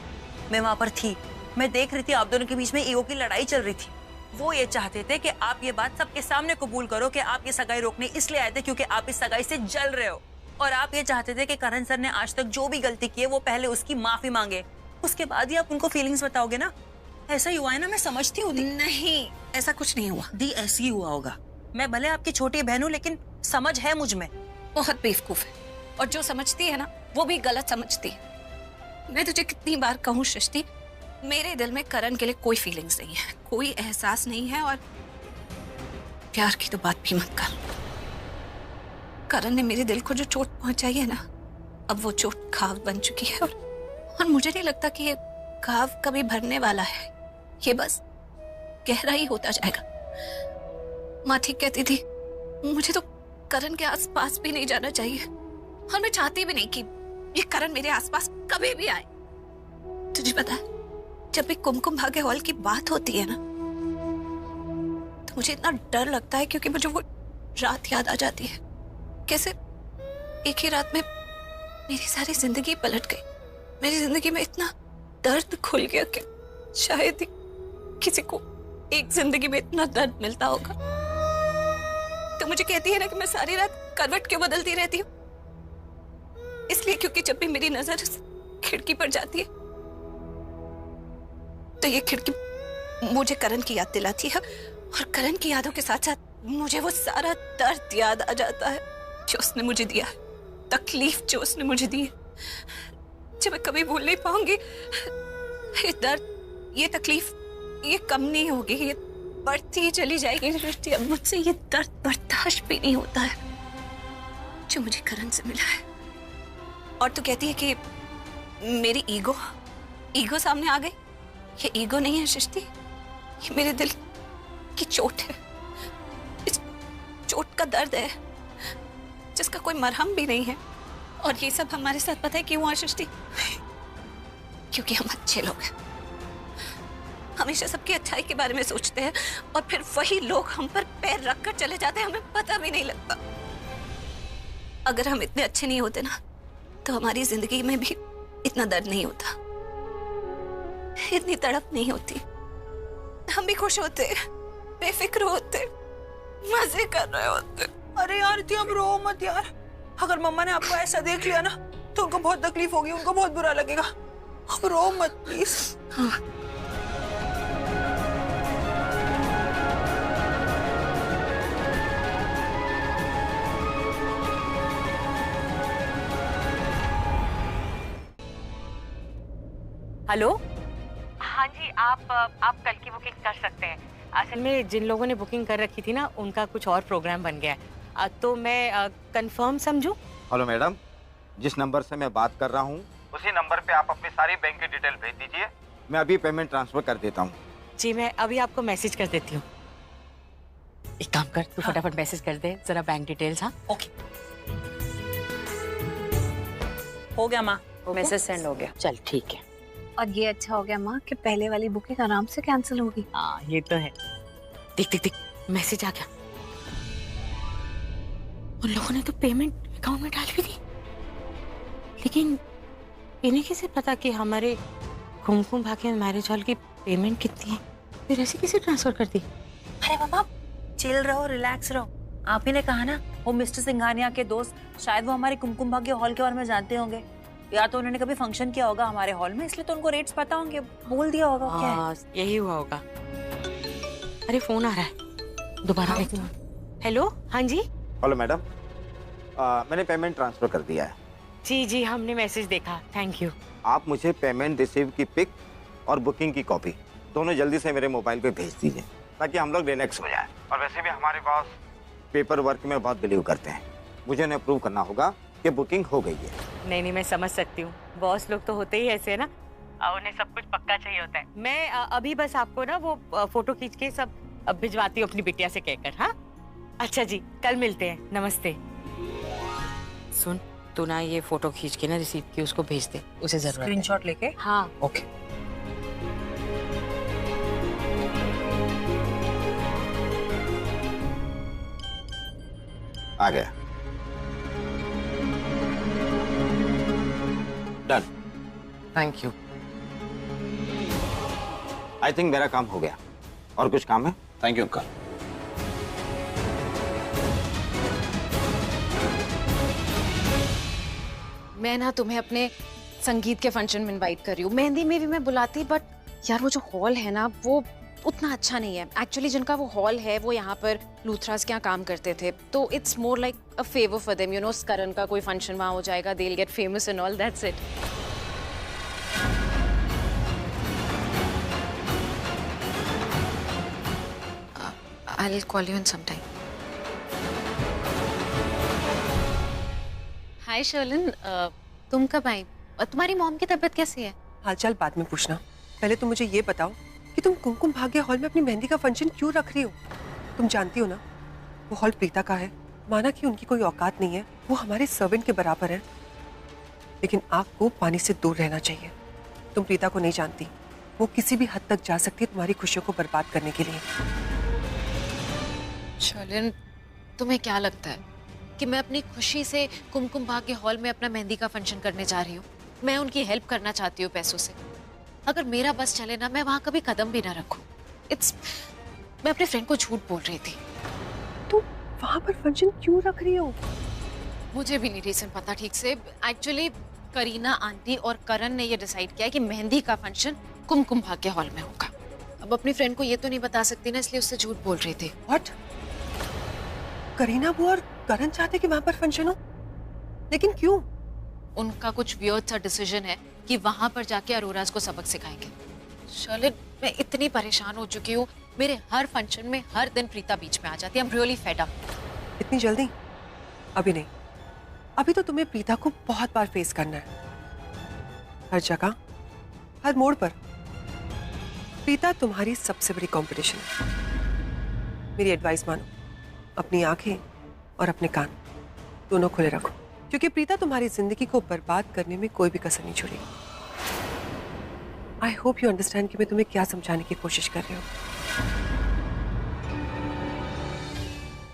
मैं वहां पर थी, मैं देख रही थी आप दोनों के बीच में ईगो की लड़ाई चल रही थी। वो ये चाहते थे कि आप ये बात सबके सामने कबूल करो कि आप ये सगाई रोकने इसलिए आए थे क्योंकि आप इस सगाई से जल रहे हो, और आप ये चाहते थे कि करण सर ने आज तक जो भी गलती की है वो पहले उसकी माफी मांगे, उसके बाद ही आप उनको फीलिंग्स बताओगे ना। ऐसा ही हुआ है ना? मैं समझती हूँ। नहीं, ऐसा कुछ नहीं हुआ दी, ऐसे ही हुआ होगा। मैं भले आपकी छोटी बहन हूँ लेकिन समझ है मुझ में। बहुत बेवकूफ है, और जो समझती है ना वो भी गलत समझती है। मैं तुझे कितनी बार कहूँ सृष्टि, मेरे दिल में करण के लिए कोई फीलिंग्स नहीं है, कोई एहसास नहीं है, और प्यार की तो बात भी मत कर। करण ने मेरे दिल को जो चोट पहुंचाई है ना, अब वो चोट घाव बन चुकी है, और मुझे नहीं लगता कि ये घाव कभी भरने वाला है। ये बस गहरा ही होता जाएगा। माँ ठीक कहती थी, मुझे तो करण के आसपास भी नहीं जाना चाहिए, और मैं चाहती भी नहीं कि ये करण मेरे आसपास कभी भी आए। तुझे पता है, जब भी कुमकुम भाग्य हॉल की बात होती है ना तो मुझे इतना डर लगता है, क्योंकि मुझे वो रात याद आ जाती है। कैसे एक ही रात में मेरी सारी जिंदगी पलट गई। मेरी जिंदगी में इतना दर्द खुल गया कि शायद ही किसी को एक जिंदगी में इतना दर्द मिलता होगा। तो मुझे कहती है ना कि मैं सारी रात करवट क्यों बदलती रहती हूँ? इसलिए क्योंकि जब भी मेरी नजर खिड़की पर जाती है तो ये खिड़की मुझे करण की याद दिलाती है, और करण की यादों के साथ साथ मुझे वो सारा दर्द याद आ जाता है जो उसने मुझे दिया है, तकलीफ जो उसने मुझे दी है, जो मैं कभी भूल नहीं पाऊंगी। ये दर्द, ये तकलीफ, ये कम नहीं होगी, ये बढ़ती ही चली जाएगी। अब मुझसे ये दर्द बर्दाश्त भी नहीं होता है जो मुझे करण से मिला है। और तू कहती है कि मेरी ईगो सामने आ गई। ये ईगो नहीं है सृष्टि, ये मेरे दिल की चोट है। इस चोट का दर्द है जिसका कोई मरहम भी नहीं है। और ये सब हमारे साथ पता है क्यों हुआ सृष्टि? क्योंकि हम अच्छे लोग हैं, हमेशा सबकी अच्छाई के बारे में सोचते हैं और फिर वही लोग हम पर पैर रख कर चले जाते हैं, हमें पता भी नहीं लगता। अगर हम इतने अच्छे नहीं होते ना तो हमारी जिंदगी में भी इतना दर्द नहीं होता, इतनी तड़प नहीं होती। हम भी खुश होते, बेफिक्र होते, मजे कर रहे होते। अरे यार इतनी अब रो मत यार। अगर मम्मा ने आपको ऐसा देख लिया ना तो उनको बहुत तकलीफ होगी, उनको बहुत बुरा लगेगा। अब रो मत प्लीज। हाँ। हेलो, हाँ जी, आप कल की बुकिंग कर सकते हैं। असल में जिन लोगों ने बुकिंग कर रखी थी ना उनका कुछ और प्रोग्राम बन गया है, तो मैं कंफर्म समझूं। हेलो मैडम, जिस नंबर से मैं बात कर रहा हूँ उसी नंबर पे आप अपनी सारी बैंक की डिटेल भेज दीजिए, मैं अभी पेमेंट ट्रांसफर कर देता हूँ। जी मैं अभी आपको मैसेज कर देती हूँ। एक काम कर, तू फटाफट मैसेज कर दे जरा बैंक डिटेल्स। हाँ ओके, हो गया माँ, मैसेज सेंड हो गया। चल ठीक है। और ये अच्छा हो गया माँ कि पहले वाली बुकिंग आराम से कैंसिल होगी। हाँ ये तो है। देख देख देख, मैसेज आ गया। उन लोगों ने तो पेमेंट अकाउंट में डाल भी दी, लेकिन इन्हें कैसे पता कि हमारे कुमकुम भाग्य मैरिज हॉल की पेमेंट कितनी है? फिर ऐसे कैसे ट्रांसफर कर दी? अरे मम्मा चिल रहो, रिलैक्स रहो। आप ही ने कहा ना वो मिस्टर सिंघानिया के दोस्त, शायद वो हमारे कुमकुम भाग्य हॉल के बारे में जानते होंगे, या तो उन्होंने कभी फंक्शन किया होगा हमारे हॉल में, इसलिए तो उनको रेट्स पता होंगे, बोल दिया होगा। क्या है? यही हुआ होगा। अरे फोन आ रहा है, दोबारा देखती हूँ। हेलो, हाँ जी। हेलो मैडम, मैंने पेमेंट ट्रांसफर कर दिया है। जी जी हमने मैसेज देखा, थैंक यू। आप मुझे पेमेंट रिसीव की पिक और बुकिंग की कॉपी दोनों जल्दी से मेरे मोबाइल पे भेज दीजिए ताकि हम लोग रिलैक्स हो जाए। और वैसे भी हमारे पास पेपर वर्क में बहुत बिलीव करते हैं, मुझे उन्हें प्रूव करना होगा कि बुकिंग हो गई है। नहीं मैं समझ सकती हूँ, बॉस लोग तो होते ही ऐसे है ना, उन्हें सब कुछ पक्का चाहिए होता है। मैं अभी बस आपको ना वो फोटो खींच के सब भिजवाती हूँ अपनी बिटिया से कहकर। हाँ अच्छा जी, कल मिलते हैं, नमस्ते। सुन तू ना ये फोटो खींच के ना रिसीव की उसको भेज दे, उसे जरूरत है। स्क्रीनशॉट लेके? हाँ ओके। आ गया, done. Thank you. I think मेरा काम हो गया। और कुछ काम है? Thank you uncle. मैं ना तुम्हें अपने संगीत के फंक्शन में इनवाइट कर रही हूँ। मेहंदी में भी मैं बुलाती, बट यार वो जो हॉल है ना वो उतना अच्छा नहीं है। एक्चुअली जिनका वो हॉल है वो यहाँ पर लूथरास के यहाँ काम करते थे, तो it's more like a favour for them, you know. Karan का कोई फंक्शन वहाँ हो जाएगा, they will get famous and all, that's it. I will call you in some time. Hi Sherlyn, तुम कब आई? और तुम्हारी मॉम की तबीयत कैसी है? हालचाल बाद में पूछना, पहले तुम मुझे ये बताओ कि तुम कुमकुम भाग्य हॉल में अपनी मेहंदी का फंक्शन क्यों रख रही हो? तुम जानती हो ना वो हॉल प्रीता का है। माना कि उनकी कोई औकात नहीं है, वो हमारे सर्वेंट के बराबर है, लेकिन आपको पानी से दूर रहना चाहिए। तुम प्रीता को नहीं जानती, वो किसी भी हद तक जा सकती है तुम्हारी खुशियों को बर्बाद करने के लिए। शर्लिन, तुम्हें क्या लगता है कि मैं अपनी खुशी से कुमकुम भाग्य हॉल में अपना मेहंदी का फंक्शन करने जा रही हूँ? मैं उनकी हेल्प करना चाहती हूँ पैसों से। अगर मेरा बस चले ना, मैं वहां कभी कदम भी ना रखूं। मैं अपने फ्रेंड को झूठ बोल रही थी। तुम वहां पर फंक्शन क्यों रख रही हो? मुझे भी नहीं रीजन पता ठीक से। एक्चुअली करीना आंटी और करण ने ये डिसाइड किया कि मेहंदी का फंक्शन कुमकुम भाग्य हॉल में होगा। अब अपनी फ्रेंड को ये तो नहीं बता सकती ना, इसलिए उससे झूठ बोल रही थी। व्हाट? करीना वो और करण चाहते कि वहां पर फंक्शन हो, लेकिन क्यों? उनका कुछ वियर्ड सा डिसीजन है कि वहां पर जाके अरोराज को सबक सिखाएंगे। शर्लिन, मैं इतनी परेशान हो चुकी हूँ। मेरे हर फंक्शन में हर दिन प्रीता बीच में आ जाती है। I am really fed up. इतनी जल्दी? अभी नहीं, अभी तो तुम्हें प्रीता को बहुत बार फेस करना है, हर जगह, हर मोड़ पर। प्रीता तुम्हारी सबसे बड़ी कंपटीशन है। मेरी एडवाइस मानो, अपनी आंखें और अपने कान दोनों खुले रखो, क्योंकि प्रीता तुम्हारी जिंदगी को बर्बाद करने में कोई भी कसर नहीं छोड़ेगी। आई होप यू अंडरस्टैंड कि मैं तुम्हें क्या समझाने की कोशिश कर रही हूँ।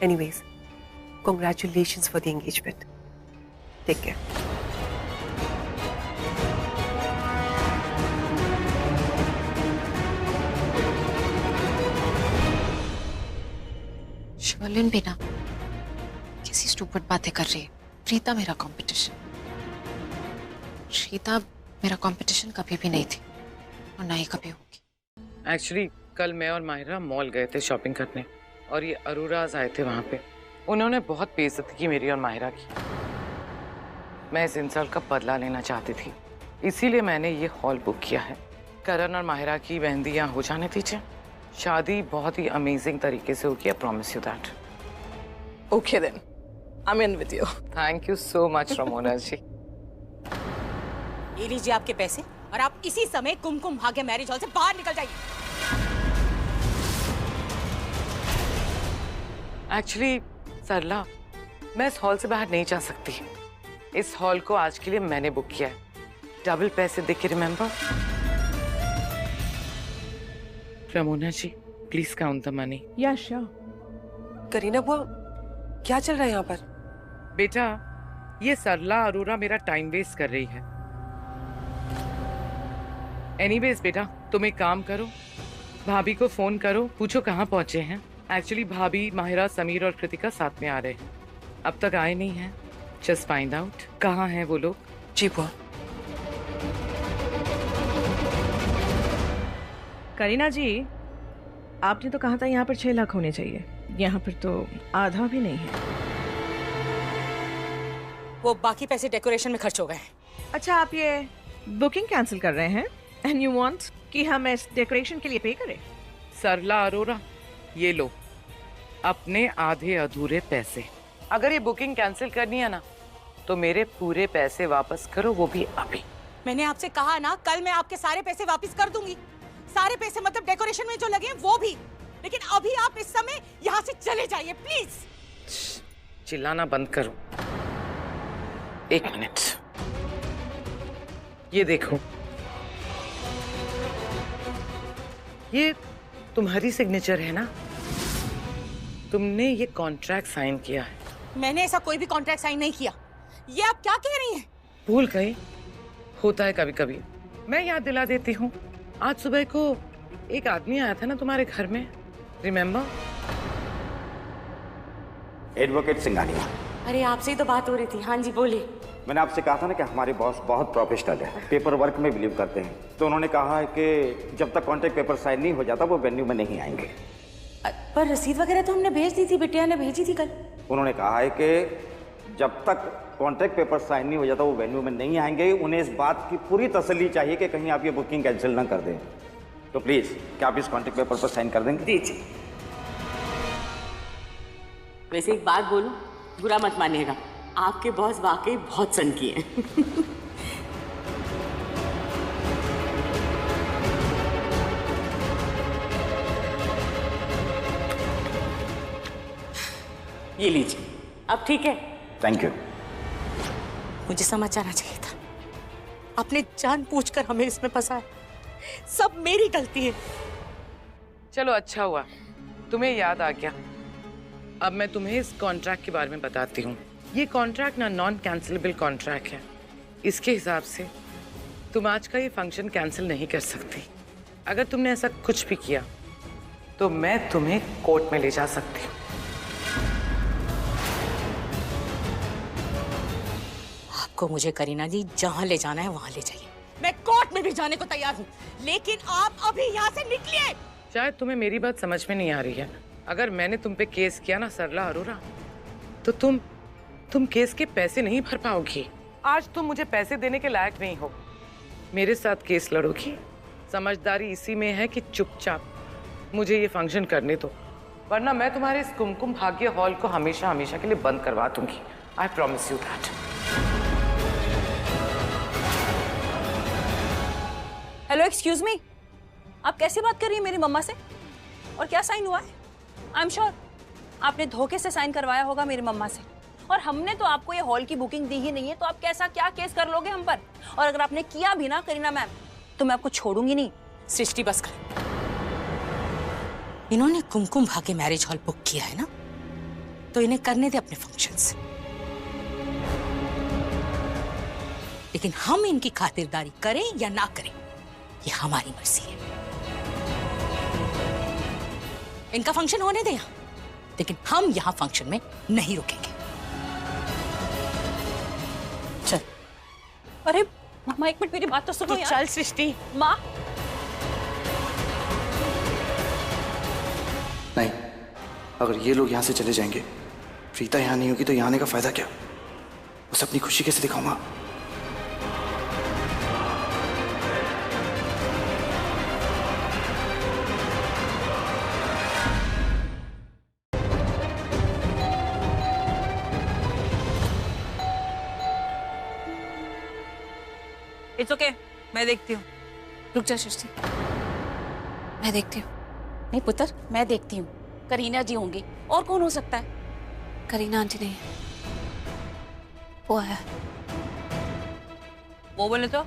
Anyways, congratulations for the engagement. Take care. Sherlyn भी ना किसी स्टूपिड बातें कर रही है। प्रीता मेरा कंपटीशन, श्रीता मेरा कंपटीशन कभी भी नहीं थी और ना ही कभी होगी। एक्चुअली कल मैं और माहिरा मॉल गए थे शॉपिंग करने और ये अरोराज आए थे वहां पे। उन्होंने बहुत बेइज्जती की मेरी और माहिरा की। मैं इस इंसल्ट का बदला लेना चाहती थी, इसीलिए मैंने ये हॉल बुक किया है। करण और माहिरा की मेहंदी यहाँ हो जाने दीजिए। शादी बहुत ही अमेजिंग तरीके से होगी, I promise you that. Okay then, I am in with you. Thank you so much Ramona ji. ये लीजिए आपके पैसे और आप इसी समय कुमकुम भाग्य मैरिज हॉल से बाहर निकल जाइए। एक्चुअली सरला, मैं इस हॉल से बाहर नहीं जा सकती। इस हॉल को आज के लिए मैंने बुक किया है। डबल पैसे दे के, रिमेंबर? रमोना जी, प्लीज काउंट द मनी। या श्योर। करीना बुआ, क्या चल रहा है यहाँ पर? बेटा, ये सरला अरोरा मेरा टाइम वेस्ट कर रही है। एनीवेज बेटा, तुम एक काम करो, भाभी को फोन करो, पूछो कहाँ पहुंचे हैं। एक्चुअली भाभी, माहिरा, समीर और कृतिका साथ में आ रहे हैं, अब तक आए नहीं हैं। जस्ट फाइंड आउट कहाँ हैं वो लोग। जी बुआ। करीना जी, आपने तो कहा था यहाँ पर 6 लाख होने चाहिए, यहाँ पर तो आधा भी नहीं है। वो बाकी पैसे डेकोरेशन में खर्च हो गए। अच्छा, आप ये बुकिंग कैंसिल कर रहे हैं एंड यू वांट कि हम इस डेकोरेशन के लिए पे करें? सरला अरोरा, ये लो अपने आधे अधूरे पैसे। अगर ये बुकिंग कैंसिल करनी है ना, तो मेरे पूरे पैसे वापस करो, वो भी अभी। मैंने आपसे कहा ना, कल मैं आपके सारे पैसे वापस कर दूंगी। सारे पैसे मतलब डेकोरेशन में जो लगे हैं वो भी। लेकिन अभी आप इस समय यहाँ से चले जाइए प्लीज। चिल्लाना बंद करो। एक मिनट, ये देखो, ये तुम्हारी सिग्नेचर है ना? तुमने ये कॉन्ट्रैक्ट साइन किया है। मैंने ऐसा कोई भी कॉन्ट्रैक्ट साइन नहीं किया। ये आप क्या कह रही हैं? भूल गई, होता है कभी कभी। मैं याद दिला देती हूँ। आज सुबह को एक आदमी आया था ना तुम्हारे घर में, रिमेम्बर? एडवोकेट सिंघानिया। अरे आपसे ही तो बात हो रही थी। हाँ जी बोलिए। मैंने आपसे कहा था ना कि हमारे बॉस बहुत प्रोफेशनल है, पेपर वर्क में बिलीव करते हैं। तो उन्होंने कहा है कि जब तक कॉन्ट्रैक्ट पेपर साइन नहीं हो जाता वो वेन्यू में नहीं आएंगे। पर रसीद वगैरह तो हमने भेज दी थी, बिटिया ने भेजी थी कल। उन्होंने कहा है कि जब तक कॉन्ट्रैक्ट पेपर साइन नहीं हो जाता वो वेन्यू में नहीं आएंगे। उन्हें इस बात की पूरी तसल्ली चाहिए कि कहीं आप ये बुकिंग कैंसिल ना कर दें। तो प्लीज क्या आप इस कॉन्ट्रैक्ट पेपर पर साइन कर देंगे? दीजिए। वैसे एक बात बोलूं, बुरा मत मानिएगा, आपके बॉस वाकई बहुत सनकी हैं। ये लीजिए, अब ठीक है? Thank you. मुझे समझ जाना चाहिए था, आपने जानबूझकर हमें इसमें फंसाया। सब मेरी गलती है। चलो अच्छा हुआ तुम्हें याद आ गया। अब मैं तुम्हें इस कॉन्ट्रैक्ट के बारे में बताती हूँ। ये कॉन्ट्रैक्ट ना नॉन कैंसिलेबल कॉन्ट्रैक्ट है। इसके हिसाब से तुम आज का ये फंक्शन कैंसिल नहीं कर सकती। अगर तुमने ऐसा कुछ भी किया तो मैं तुम्हें कोर्ट में ले जा सकती हूँ। आपको मुझे करीना जी जहां ले जाना है वहां ले जाइए। मैं कोर्ट में भी जाने को तैयार हूँ, लेकिन आप अभी यहाँ से निकलिए। शायद तुम्हें मेरी बात समझ में नहीं आ रही है। अगर मैंने तुम पे केस किया ना सरला अरोरा, तो तुम केस के पैसे नहीं भर पाओगी। आज तुम मुझे पैसे देने के लायक नहीं हो। मेरे साथ केस लड़ोगी। समझदारी इसी में है कि चुपचाप मुझे ये फंक्शन करने दो, वरना मैं तुम्हारे इस कुमकुम भाग्य हॉल को हमेशा हमेशा के लिए बंद करवा दूंगी। आई promise you that. Hello, excuse me, आप कैसे बात कर रही हैं मेरी मम्मा से? और क्या साइन हुआ है? आई एम श्योर आपने धोखे से साइन करवाया होगा मेरी मम्मा से। और हमने तो आपको ये हॉल की बुकिंग दी ही नहीं है, तो आप कैसा क्या केस कर लोगे हम पर? और अगर आपने किया भी ना करीना मैम, तो मैं आपको छोड़ूंगी नहीं। सृष्टि बस कर। इन्होंने Kumkum Bhagya marriage hall book किया है ना, तो इन्हें करने दे अपने फंक्शंस। लेकिन हम इनकी खातिरदारी करें या ना करें, ये हमारी मर्जी है। इनका फंक्शन होने दे यहाँ, लेकिन हम यहाँ फंक्शन में नहीं रुकेंगे। चल। अरे मामा एक मिनट मेरी बात तो सुनो यार। चल सृष्टि। माँ नहीं, अगर ये लोग यहाँ से चले जाएंगे, प्रीता यहाँ नहीं होगी, तो यहाँ आने का फायदा क्या? उसे अपनी खुशी कैसे दिखाऊंगा? इट्स ओके, मैं देखती हूँ। रुक जा सृष्टि, मैं देखती हूँ। नहीं पुत्र, मैं देखती हूँ। करीना जी होंगी, और कौन हो सकता है? करीना आंटी नहीं है, वो आया। वो बोले तो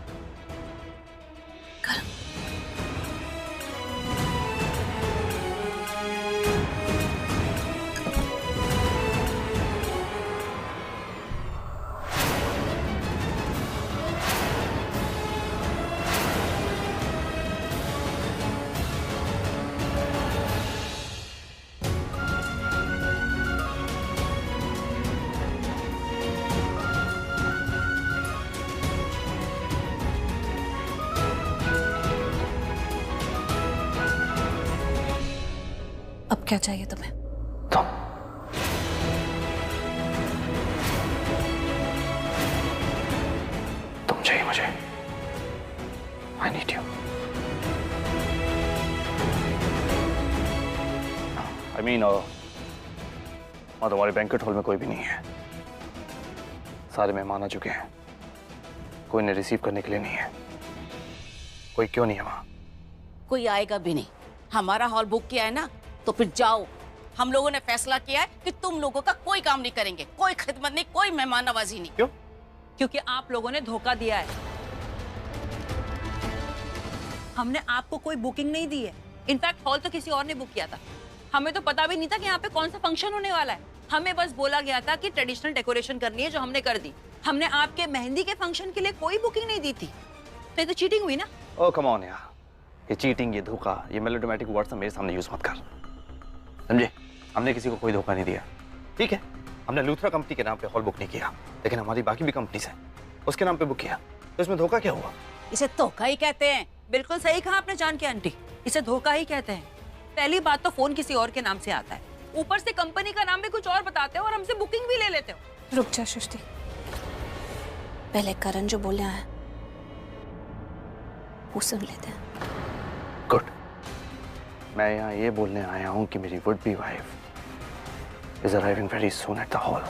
अब क्या चाहिए तुम्हें? तुम चाहिए मुझे। I need you. I mean वहाँ तुम्हारे बैंक्वेट हॉल में कोई भी नहीं है। सारे मेहमान आ चुके हैं, कोई ने रिसीव करने के लिए नहीं है। कोई क्यों नहीं है वहाँ? कोई आएगा भी नहीं। हमारा हॉल बुक किया है ना, तो फिर जाओ। हम लोगों ने फैसला किया है कि तुम लोगों का कोई काम नहीं करेंगे, कोई खिदमत नहीं, कोई मेहमान नवाजी नहीं। क्यों? क्योंकि आप लोगों ने धोखा दिया है। हमने आपको कोई बुकिंग नहीं दी है। इनफैक्ट हॉल तो किसी और ने बुक किया था। हमें तो पता भी नहीं था कि यहाँ पे कौन सा फंक्शन होने वाला है। हमें बस बोला गया था कि ट्रेडिशनल डेकोरेशन करनी है, जो हमने कर दी। हमने आपके मेहंदी के फंक्शन के लिए कोई बुकिंग नहीं दी थी। तो ये तो चीटिंग हुई ना। ओह कम ऑन यार, ये चीटिंग, ये धोखा, ये मेलोड्रामेटिक वर्ड्स मेरे सामने यूज मत कर, समझे? हमने किसी को कोई धोखा नहीं दिया, ठीक है? हमने लूथरा कंपनी के नाम पे हॉल बुक नहीं किया, लेकिन हमारी बाकी भी कंपनीज हैं, उसके नाम पे बुक किया। तो इसमें धोखा क्या हुआ? इसे धोखा ही कहते हैं। बिल्कुल सही कहा आपने जान के आंटी, इसे धोखा ही कहते हैं। पहली बात तो फोन किसी और के नाम से आता है, ऊपर से कंपनी का नाम भी कुछ और बताते हो और हमसे बुकिंग भी ले लेते हो। रुक जा सृष्टि, पहले करण जो बोलने आया वो सुन लेते हैं। गुड। मैं यहाँ ये बोलने आया हूँ कि मेरी would be wife is arriving very soon at the hall,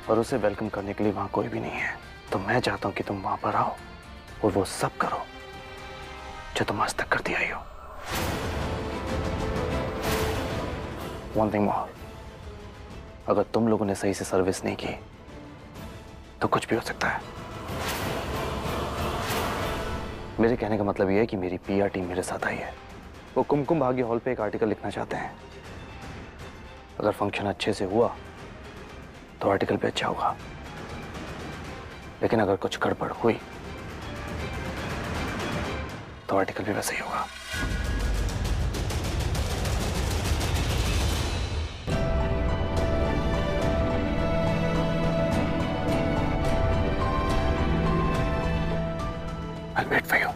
और उसे वेलकम करने के लिए वहाँ कोई भी नहीं है। तो मैं चाहता हूँ कि तुम वहाँ पर आओ और वो सब करो जो तुम आज तक करती आई हो। वन थिंग मोर, अगर तुम लोगों ने सही से सर्विस नहीं की तो कुछ भी हो सकता है। मेरे कहने का मतलब यह है कि मेरी पीआर टीम मेरे साथ आई है। वो कुमकुम भाग्य हॉल पे एक आर्टिकल लिखना चाहते हैं। अगर फंक्शन अच्छे से हुआ तो आर्टिकल पे अच्छा होगा, लेकिन अगर कुछ गड़बड़ हुई तो आर्टिकल भी वैसे ही होगा। I'll wait for you.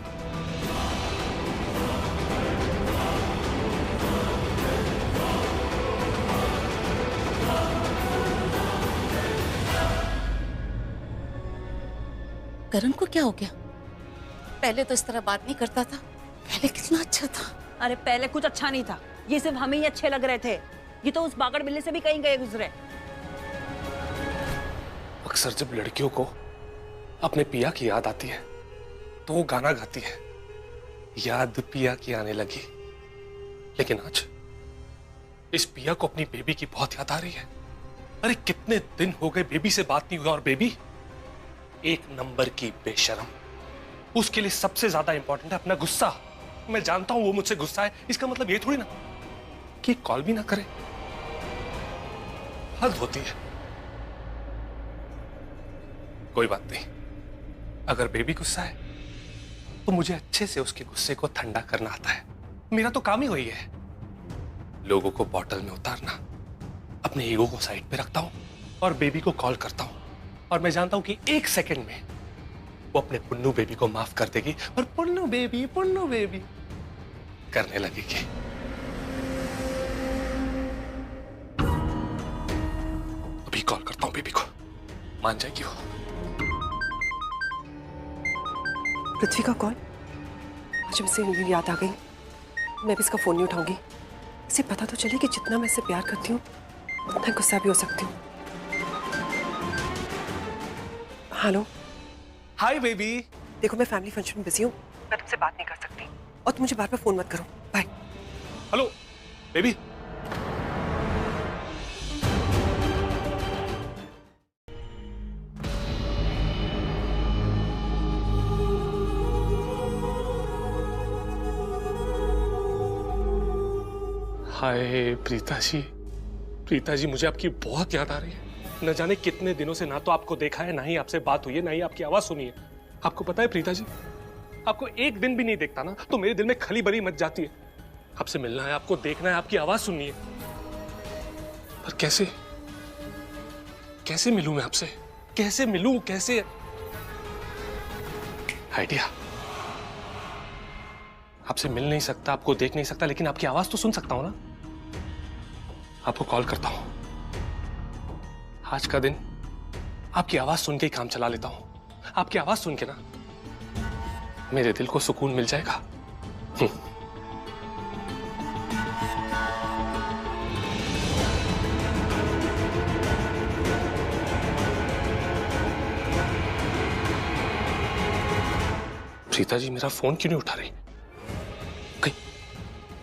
करण को क्या हो गया? पहले तो इस तरह बात नहीं करता था, पहले कितना अच्छा था। अरे पहले कुछ अच्छा नहीं था, ये सिर्फ हमें ही अच्छे लग रहे थे। ये तो उस बागड़ बिल्ली से भी कहीं गए गुजरे। अक्सर जब लड़कियों को अपने पिया की याद आती है तो वो गाना गाती है, याद पिया की आने लगी। लेकिन आज इस पिया को अपनी बेबी की बहुत याद आ रही है। अरे कितने दिन हो गए बेबी से बात नहीं हुआ, और बेबी एक नंबर की बेशरम, उसके लिए सबसे ज्यादा इंपॉर्टेंट है अपना गुस्सा। मैं जानता हूं वो मुझसे गुस्सा है, इसका मतलब ये थोड़ी ना कि कॉल भी ना करे। हद होती है। कोई बात नहीं, अगर बेबी गुस्सा है तो मुझे अच्छे से उसके गुस्से को ठंडा करना आता है। मेरा तो काम ही वही है, लोगों को बॉटल में उतारना। अपने ईगो को साइड पे रखता हूं और बेबी को कॉल करता हूं, और मैं जानता हूं कि 1 सेकंड में वो अपने पुन्नू बेबी को माफ कर देगी और पुन्नू बेबी करने लगेगी। अभी कॉल करता हूं बेबी को, मान जाएगी वो। पृथ्वी का कॉल। आज मुझसे याद आ गई, मैं भी इसका फोन नहीं उठाऊंगी। इसे पता तो चले कि जितना मैं इससे प्यार करती हूँ उतना गुस्सा भी हो सकती हूँ। हेलो। Hi baby. देखो मैं फैमिली फंक्शन में बिजी हूँ, मैं तुमसे बात नहीं कर सकती, और तुम मुझे बार बार फोन मत करो। Bye. Hello baby. Hi Preeta ji, मुझे आपकी बहुत याद आ रही है। न जाने कितने दिनों से ना तो आपको देखा है, ना ही आपसे बात हुई है, ना ही आपकी आवाज सुनी है। आपको पता है प्रीता जी, आपको एक दिन भी नहीं देखता ना तो मेरे दिल में खली बली मच जाती है। आपसे मिलना है, आपको देखना है, आपकी आवाज सुननी है। पर कैसे मिलूं मैं आपसे? कैसे मिलूं? कैसे? आइडिया। आपसे मिल नहीं सकता, आपको देख नहीं सकता, लेकिन आपकी आवाज तो सुन सकता हूं ना। आपको कॉल करता हूं। आज का दिन आपकी आवाज सुन के ही काम चला लेता हूं। आपकी आवाज सुन के ना मेरे दिल को सुकून मिल जाएगा। प्रीता जी मेरा फोन क्यों नहीं उठा रही?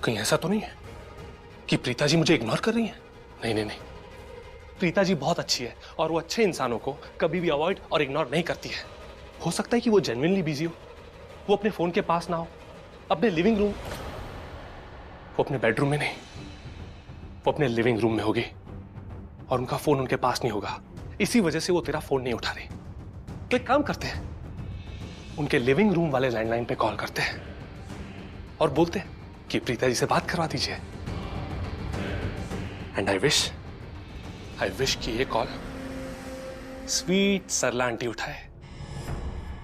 कहीं ऐसा तो नहीं है कि प्रीता जी मुझे इग्नोर कर रही हैं? नहीं, प्रीता जी बहुत अच्छी है और वो अच्छे इंसानों को कभी भी अवॉइड और इग्नोर नहीं करती है। हो सकता है कि वो जेन्युइनली बिजी हो, वो अपने फोन के पास ना हो, अपने लिविंग रूम, वो अपने बेडरूम में नहीं, वो अपने लिविंग रूम में होगी और उनका फोन उनके पास नहीं होगा। इसी वजह से वो तेरा फोन नहीं उठा रही। तो एक काम करते हैं, उनके लिविंग रूम वाले लैंडलाइन पे कॉल करते हैं और बोलते हैं कि प्रीता जी से बात करवा दीजिए। एंड आई विश कि ये कॉल स्वीट सरला आंटी उठाए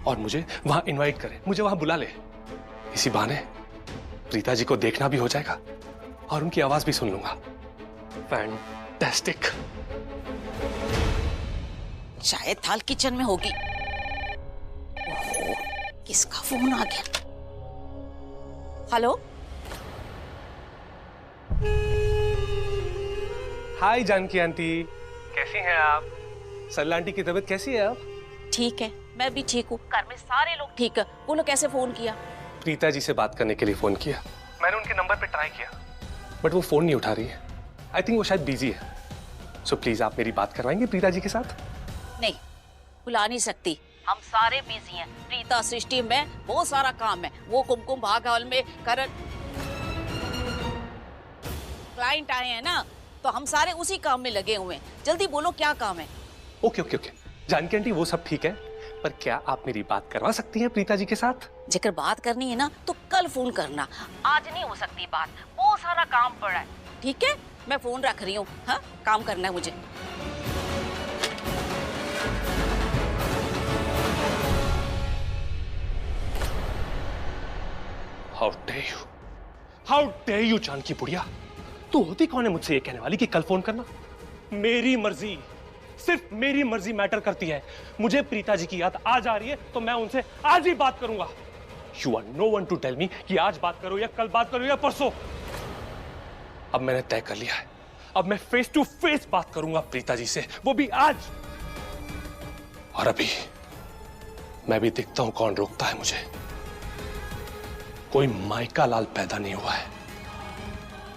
और मुझे वहां इनवाइट करे, मुझे वहां बुला ले। इसी बहाने प्रीता जी को देखना भी हो जाएगा और उनकी आवाज भी सुन लूंगा। फैंटास्टिक। शायद थाल किचन में होगी। ओहो, किसका फोन आ गया? हेलो। हाय जानकी आंटी, कैसी हैं आप? सरला आंटी की तबीयत कैसी है आप? ठीक है, मैं भी ठीक हूँ। घर में सारे लोग ठीक है। बोलो कैसे फोन किया? प्रीता जी से बात करने के लिए फोन किया। मैंने उनके नंबर पे ट्राई किया बट वो फोन नहीं उठा रही है। आई थिंक वो शायद बिजी है। सो प्लीज आप मेरी बात करवाएंगे प्रीता जी के साथ? नहीं, बुला नहीं सकती, हम सारे बिजी हैं। प्रीता सृष्टि में बहुत सारा काम है। वो कुमकुम भाग्य हॉल में करण क्लाइंट आए हैं ना, तो हम सारे उसी काम में लगे हुए हैं। जल्दी बोलो क्या काम है? ओके जानकी आंटी वो सब ठीक है, पर क्या आप मेरी बात करवा सकती हैं प्रीता जी के साथ? जेकर बात करनी है ना तो कल फोन करना, आज नहीं हो सकती बात, बहुत सारा काम पड़ा है। ठीक है, मैं फोन रख रही हूँ। हाँ, काम करना है मुझे। How dare you जानकी बुढ़िया, तू होती कौन है मुझसे ये कहने वाली कि कल फोन करना? मेरी मर्जी, सिर्फ मेरी मर्जी मैटर करती है। मुझे प्रीता जी की याद आ जा रही है तो मैं उनसे आज ही बात करूंगा। You are no one to tell me कि आज बात करो या कल बात करो या परसों। अब मैंने तय कर लिया है, अब मैं फेस टू फेस बात करूंगा प्रीता जी से, वो भी आज। और अभी मैं भी देखता हूं कौन रोकता है मुझे। कोई माइका लाल पैदा नहीं हुआ है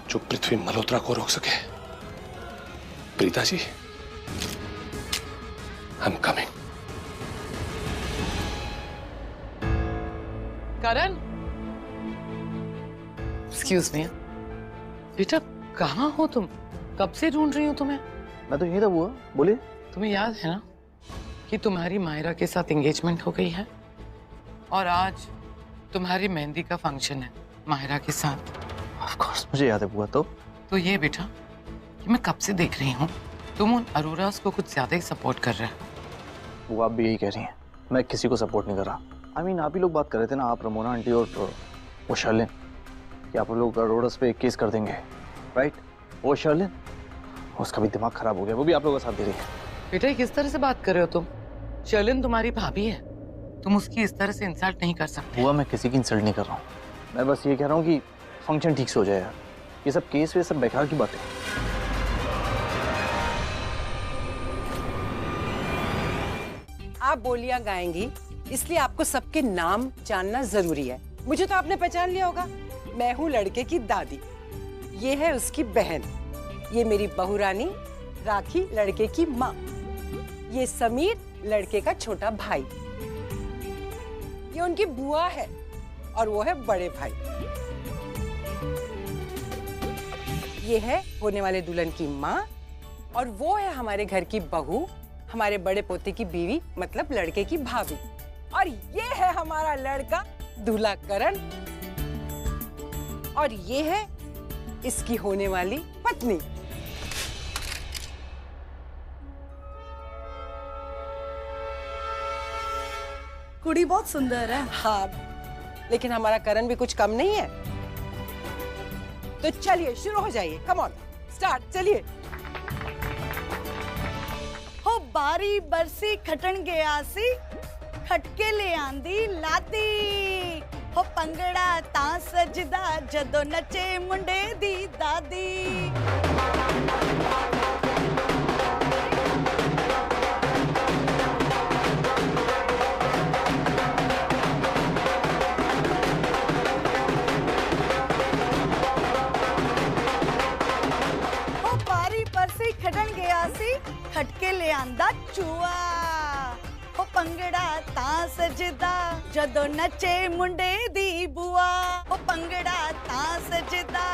जो पृथ्वी मल्होत्रा को रोक सके। Preeta ji, I am coming. Karan, excuse me बेटा, कहाँ हो तुम? कब से ढूंढ रही हूँ तुम्हें। मैं तो यही था बुआ, बोलिए। तुम्हें याद है ना कि तुम्हारी मायरा के साथ एंगेजमेंट हो गई है और आज तुम्हारी मेहंदी का फंक्शन है मायरा के साथ। ऑफ कोर्स मुझे याद है बुआ। तो ये बेटा कि मैं कब से देख रही हूँ तुम उन अरोरास को कुछ ज्यादा ही सपोर्ट कर रहे हो। वो आप भी यही कह रही हैं? मैं किसी को सपोर्ट नहीं कर रहा। I mean, आप ही लोग बात कर रहे थे ना, आप रमोना आंटी और वो शर्लिन, कि आप लोग अरोरास पे एक केस कर देंगे, राइट? वो शर्लिन, उसका भी दिमाग खराब हो गया, वो भी आप लोगों का साथ दे रही है। बेटा किस तरह से बात कर रहे हो तुम? शर्लिन तुम्हारी भाभी है, तुम उसकी इस तरह से इंसल्ट नहीं कर सकते। हुआ, मैं किसी की इंसल्ट नहीं कर रहा हूँ, मैं बस ये कह रहा हूँ कि फंक्शन ठीक से हो जाए यार। ये सब केस वे सब बेकार की बातें। आप बोलियां गाएंगी इसलिए आपको सबके नाम जानना जरूरी है। मुझे तो आपने पहचान लिया होगा, मैं हूँ लड़के की दादी, ये है उसकी बहन, ये मेरी बहू रानी राखी लड़के की माँ, ये समीर लड़के का छोटा भाई, ये उनकी बुआ है और वो है बड़े भाई, ये है होने वाले दुल्हन की माँ और वो है हमारे घर की बहू, हमारे बड़े पोते की बीवी मतलब लड़के की भाभी, और ये है हमारा लड़का दूल्हा करण और ये है इसकी होने वाली पत्नी। कुड़ी बहुत सुंदर है। हाँ, लेकिन हमारा करण भी कुछ कम नहीं है। तो चलिए शुरू हो जाइए, कम ऑन स्टार्ट, चलिए। हो बारी बरसी खटन गया सी, खटके ले आंदी लादी, हो पंगड़ा ता सजदा जदों नचे मुंडे दी दादी। हो बारी बरसी खटन गया सी, खटके ले आंदा चूआ, हो पंगड़ा ता सजदा जदों नचे मुंडे दी बुआ, हो पंगड़ा ता सजदा।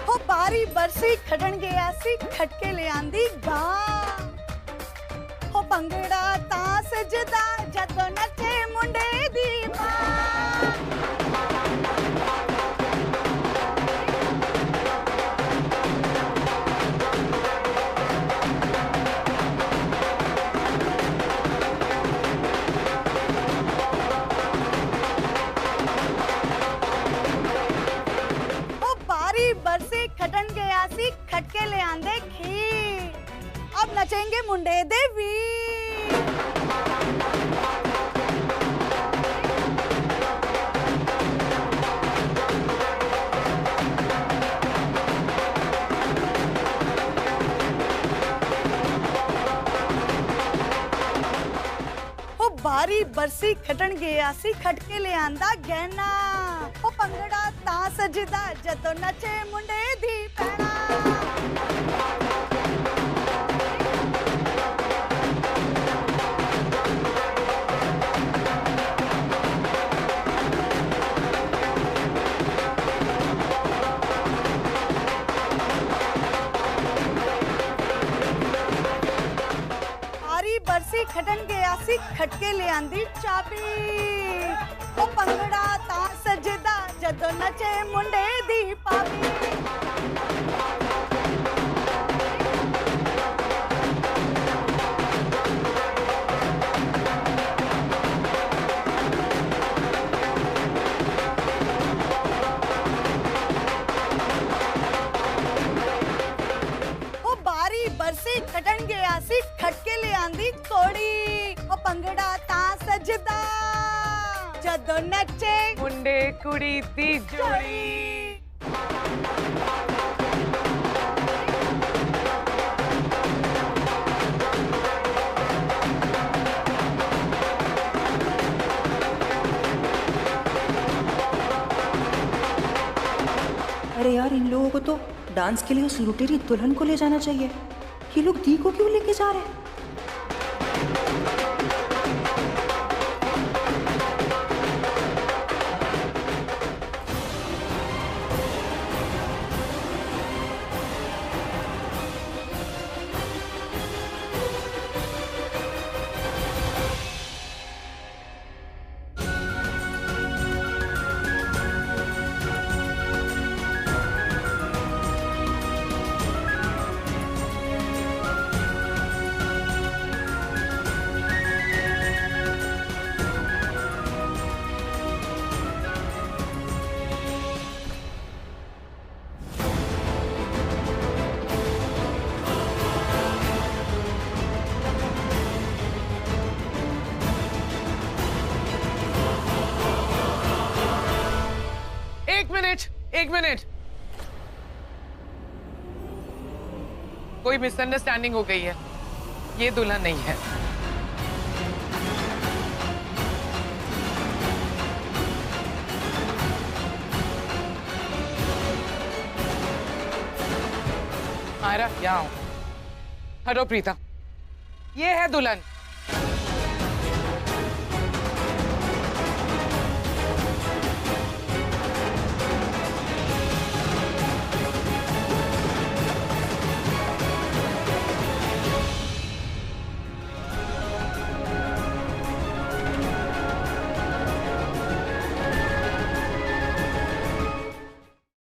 हो बारी बरसी खटन गया सी, खटके ले आंदी गां, हो पंगड़ा ता सजदा जदों नचे मुंडे दी मां। हो बारी बरसी खटन गया सी, खटके ले आंदे खीर, अब नचेंगे मुंडे देवी। हो बारी बरसी खटन गया सी, खटके ले आंदा गहना, हो पंगड़ा ता सजदा जदों नचे मुंडे दी पैना। बरसी खटन गया सी, खटके ले आंदी चाबी, ओ पंगड़ा ता सजदा जदों नचे मुंडे दी पाबी। बरसी खटन गया सी, खटके ले आंदी कोड़ी, ओ पंगड़ा ता सजदा जदों नचे मुंडे कुड़ी दी जोड़ी। तो डांस के लिए उस लुटेरी दुल्हन को ले जाना चाहिए। ये लोग दी को क्यों लेके जा रहे हैं? एक मिनट, कोई मिसअंडरस्टैंडिंग हो गई है। ये दुल्हन नहीं है। मायरा, यहाँ आओ। हटो प्रीता, ये है दुल्हन।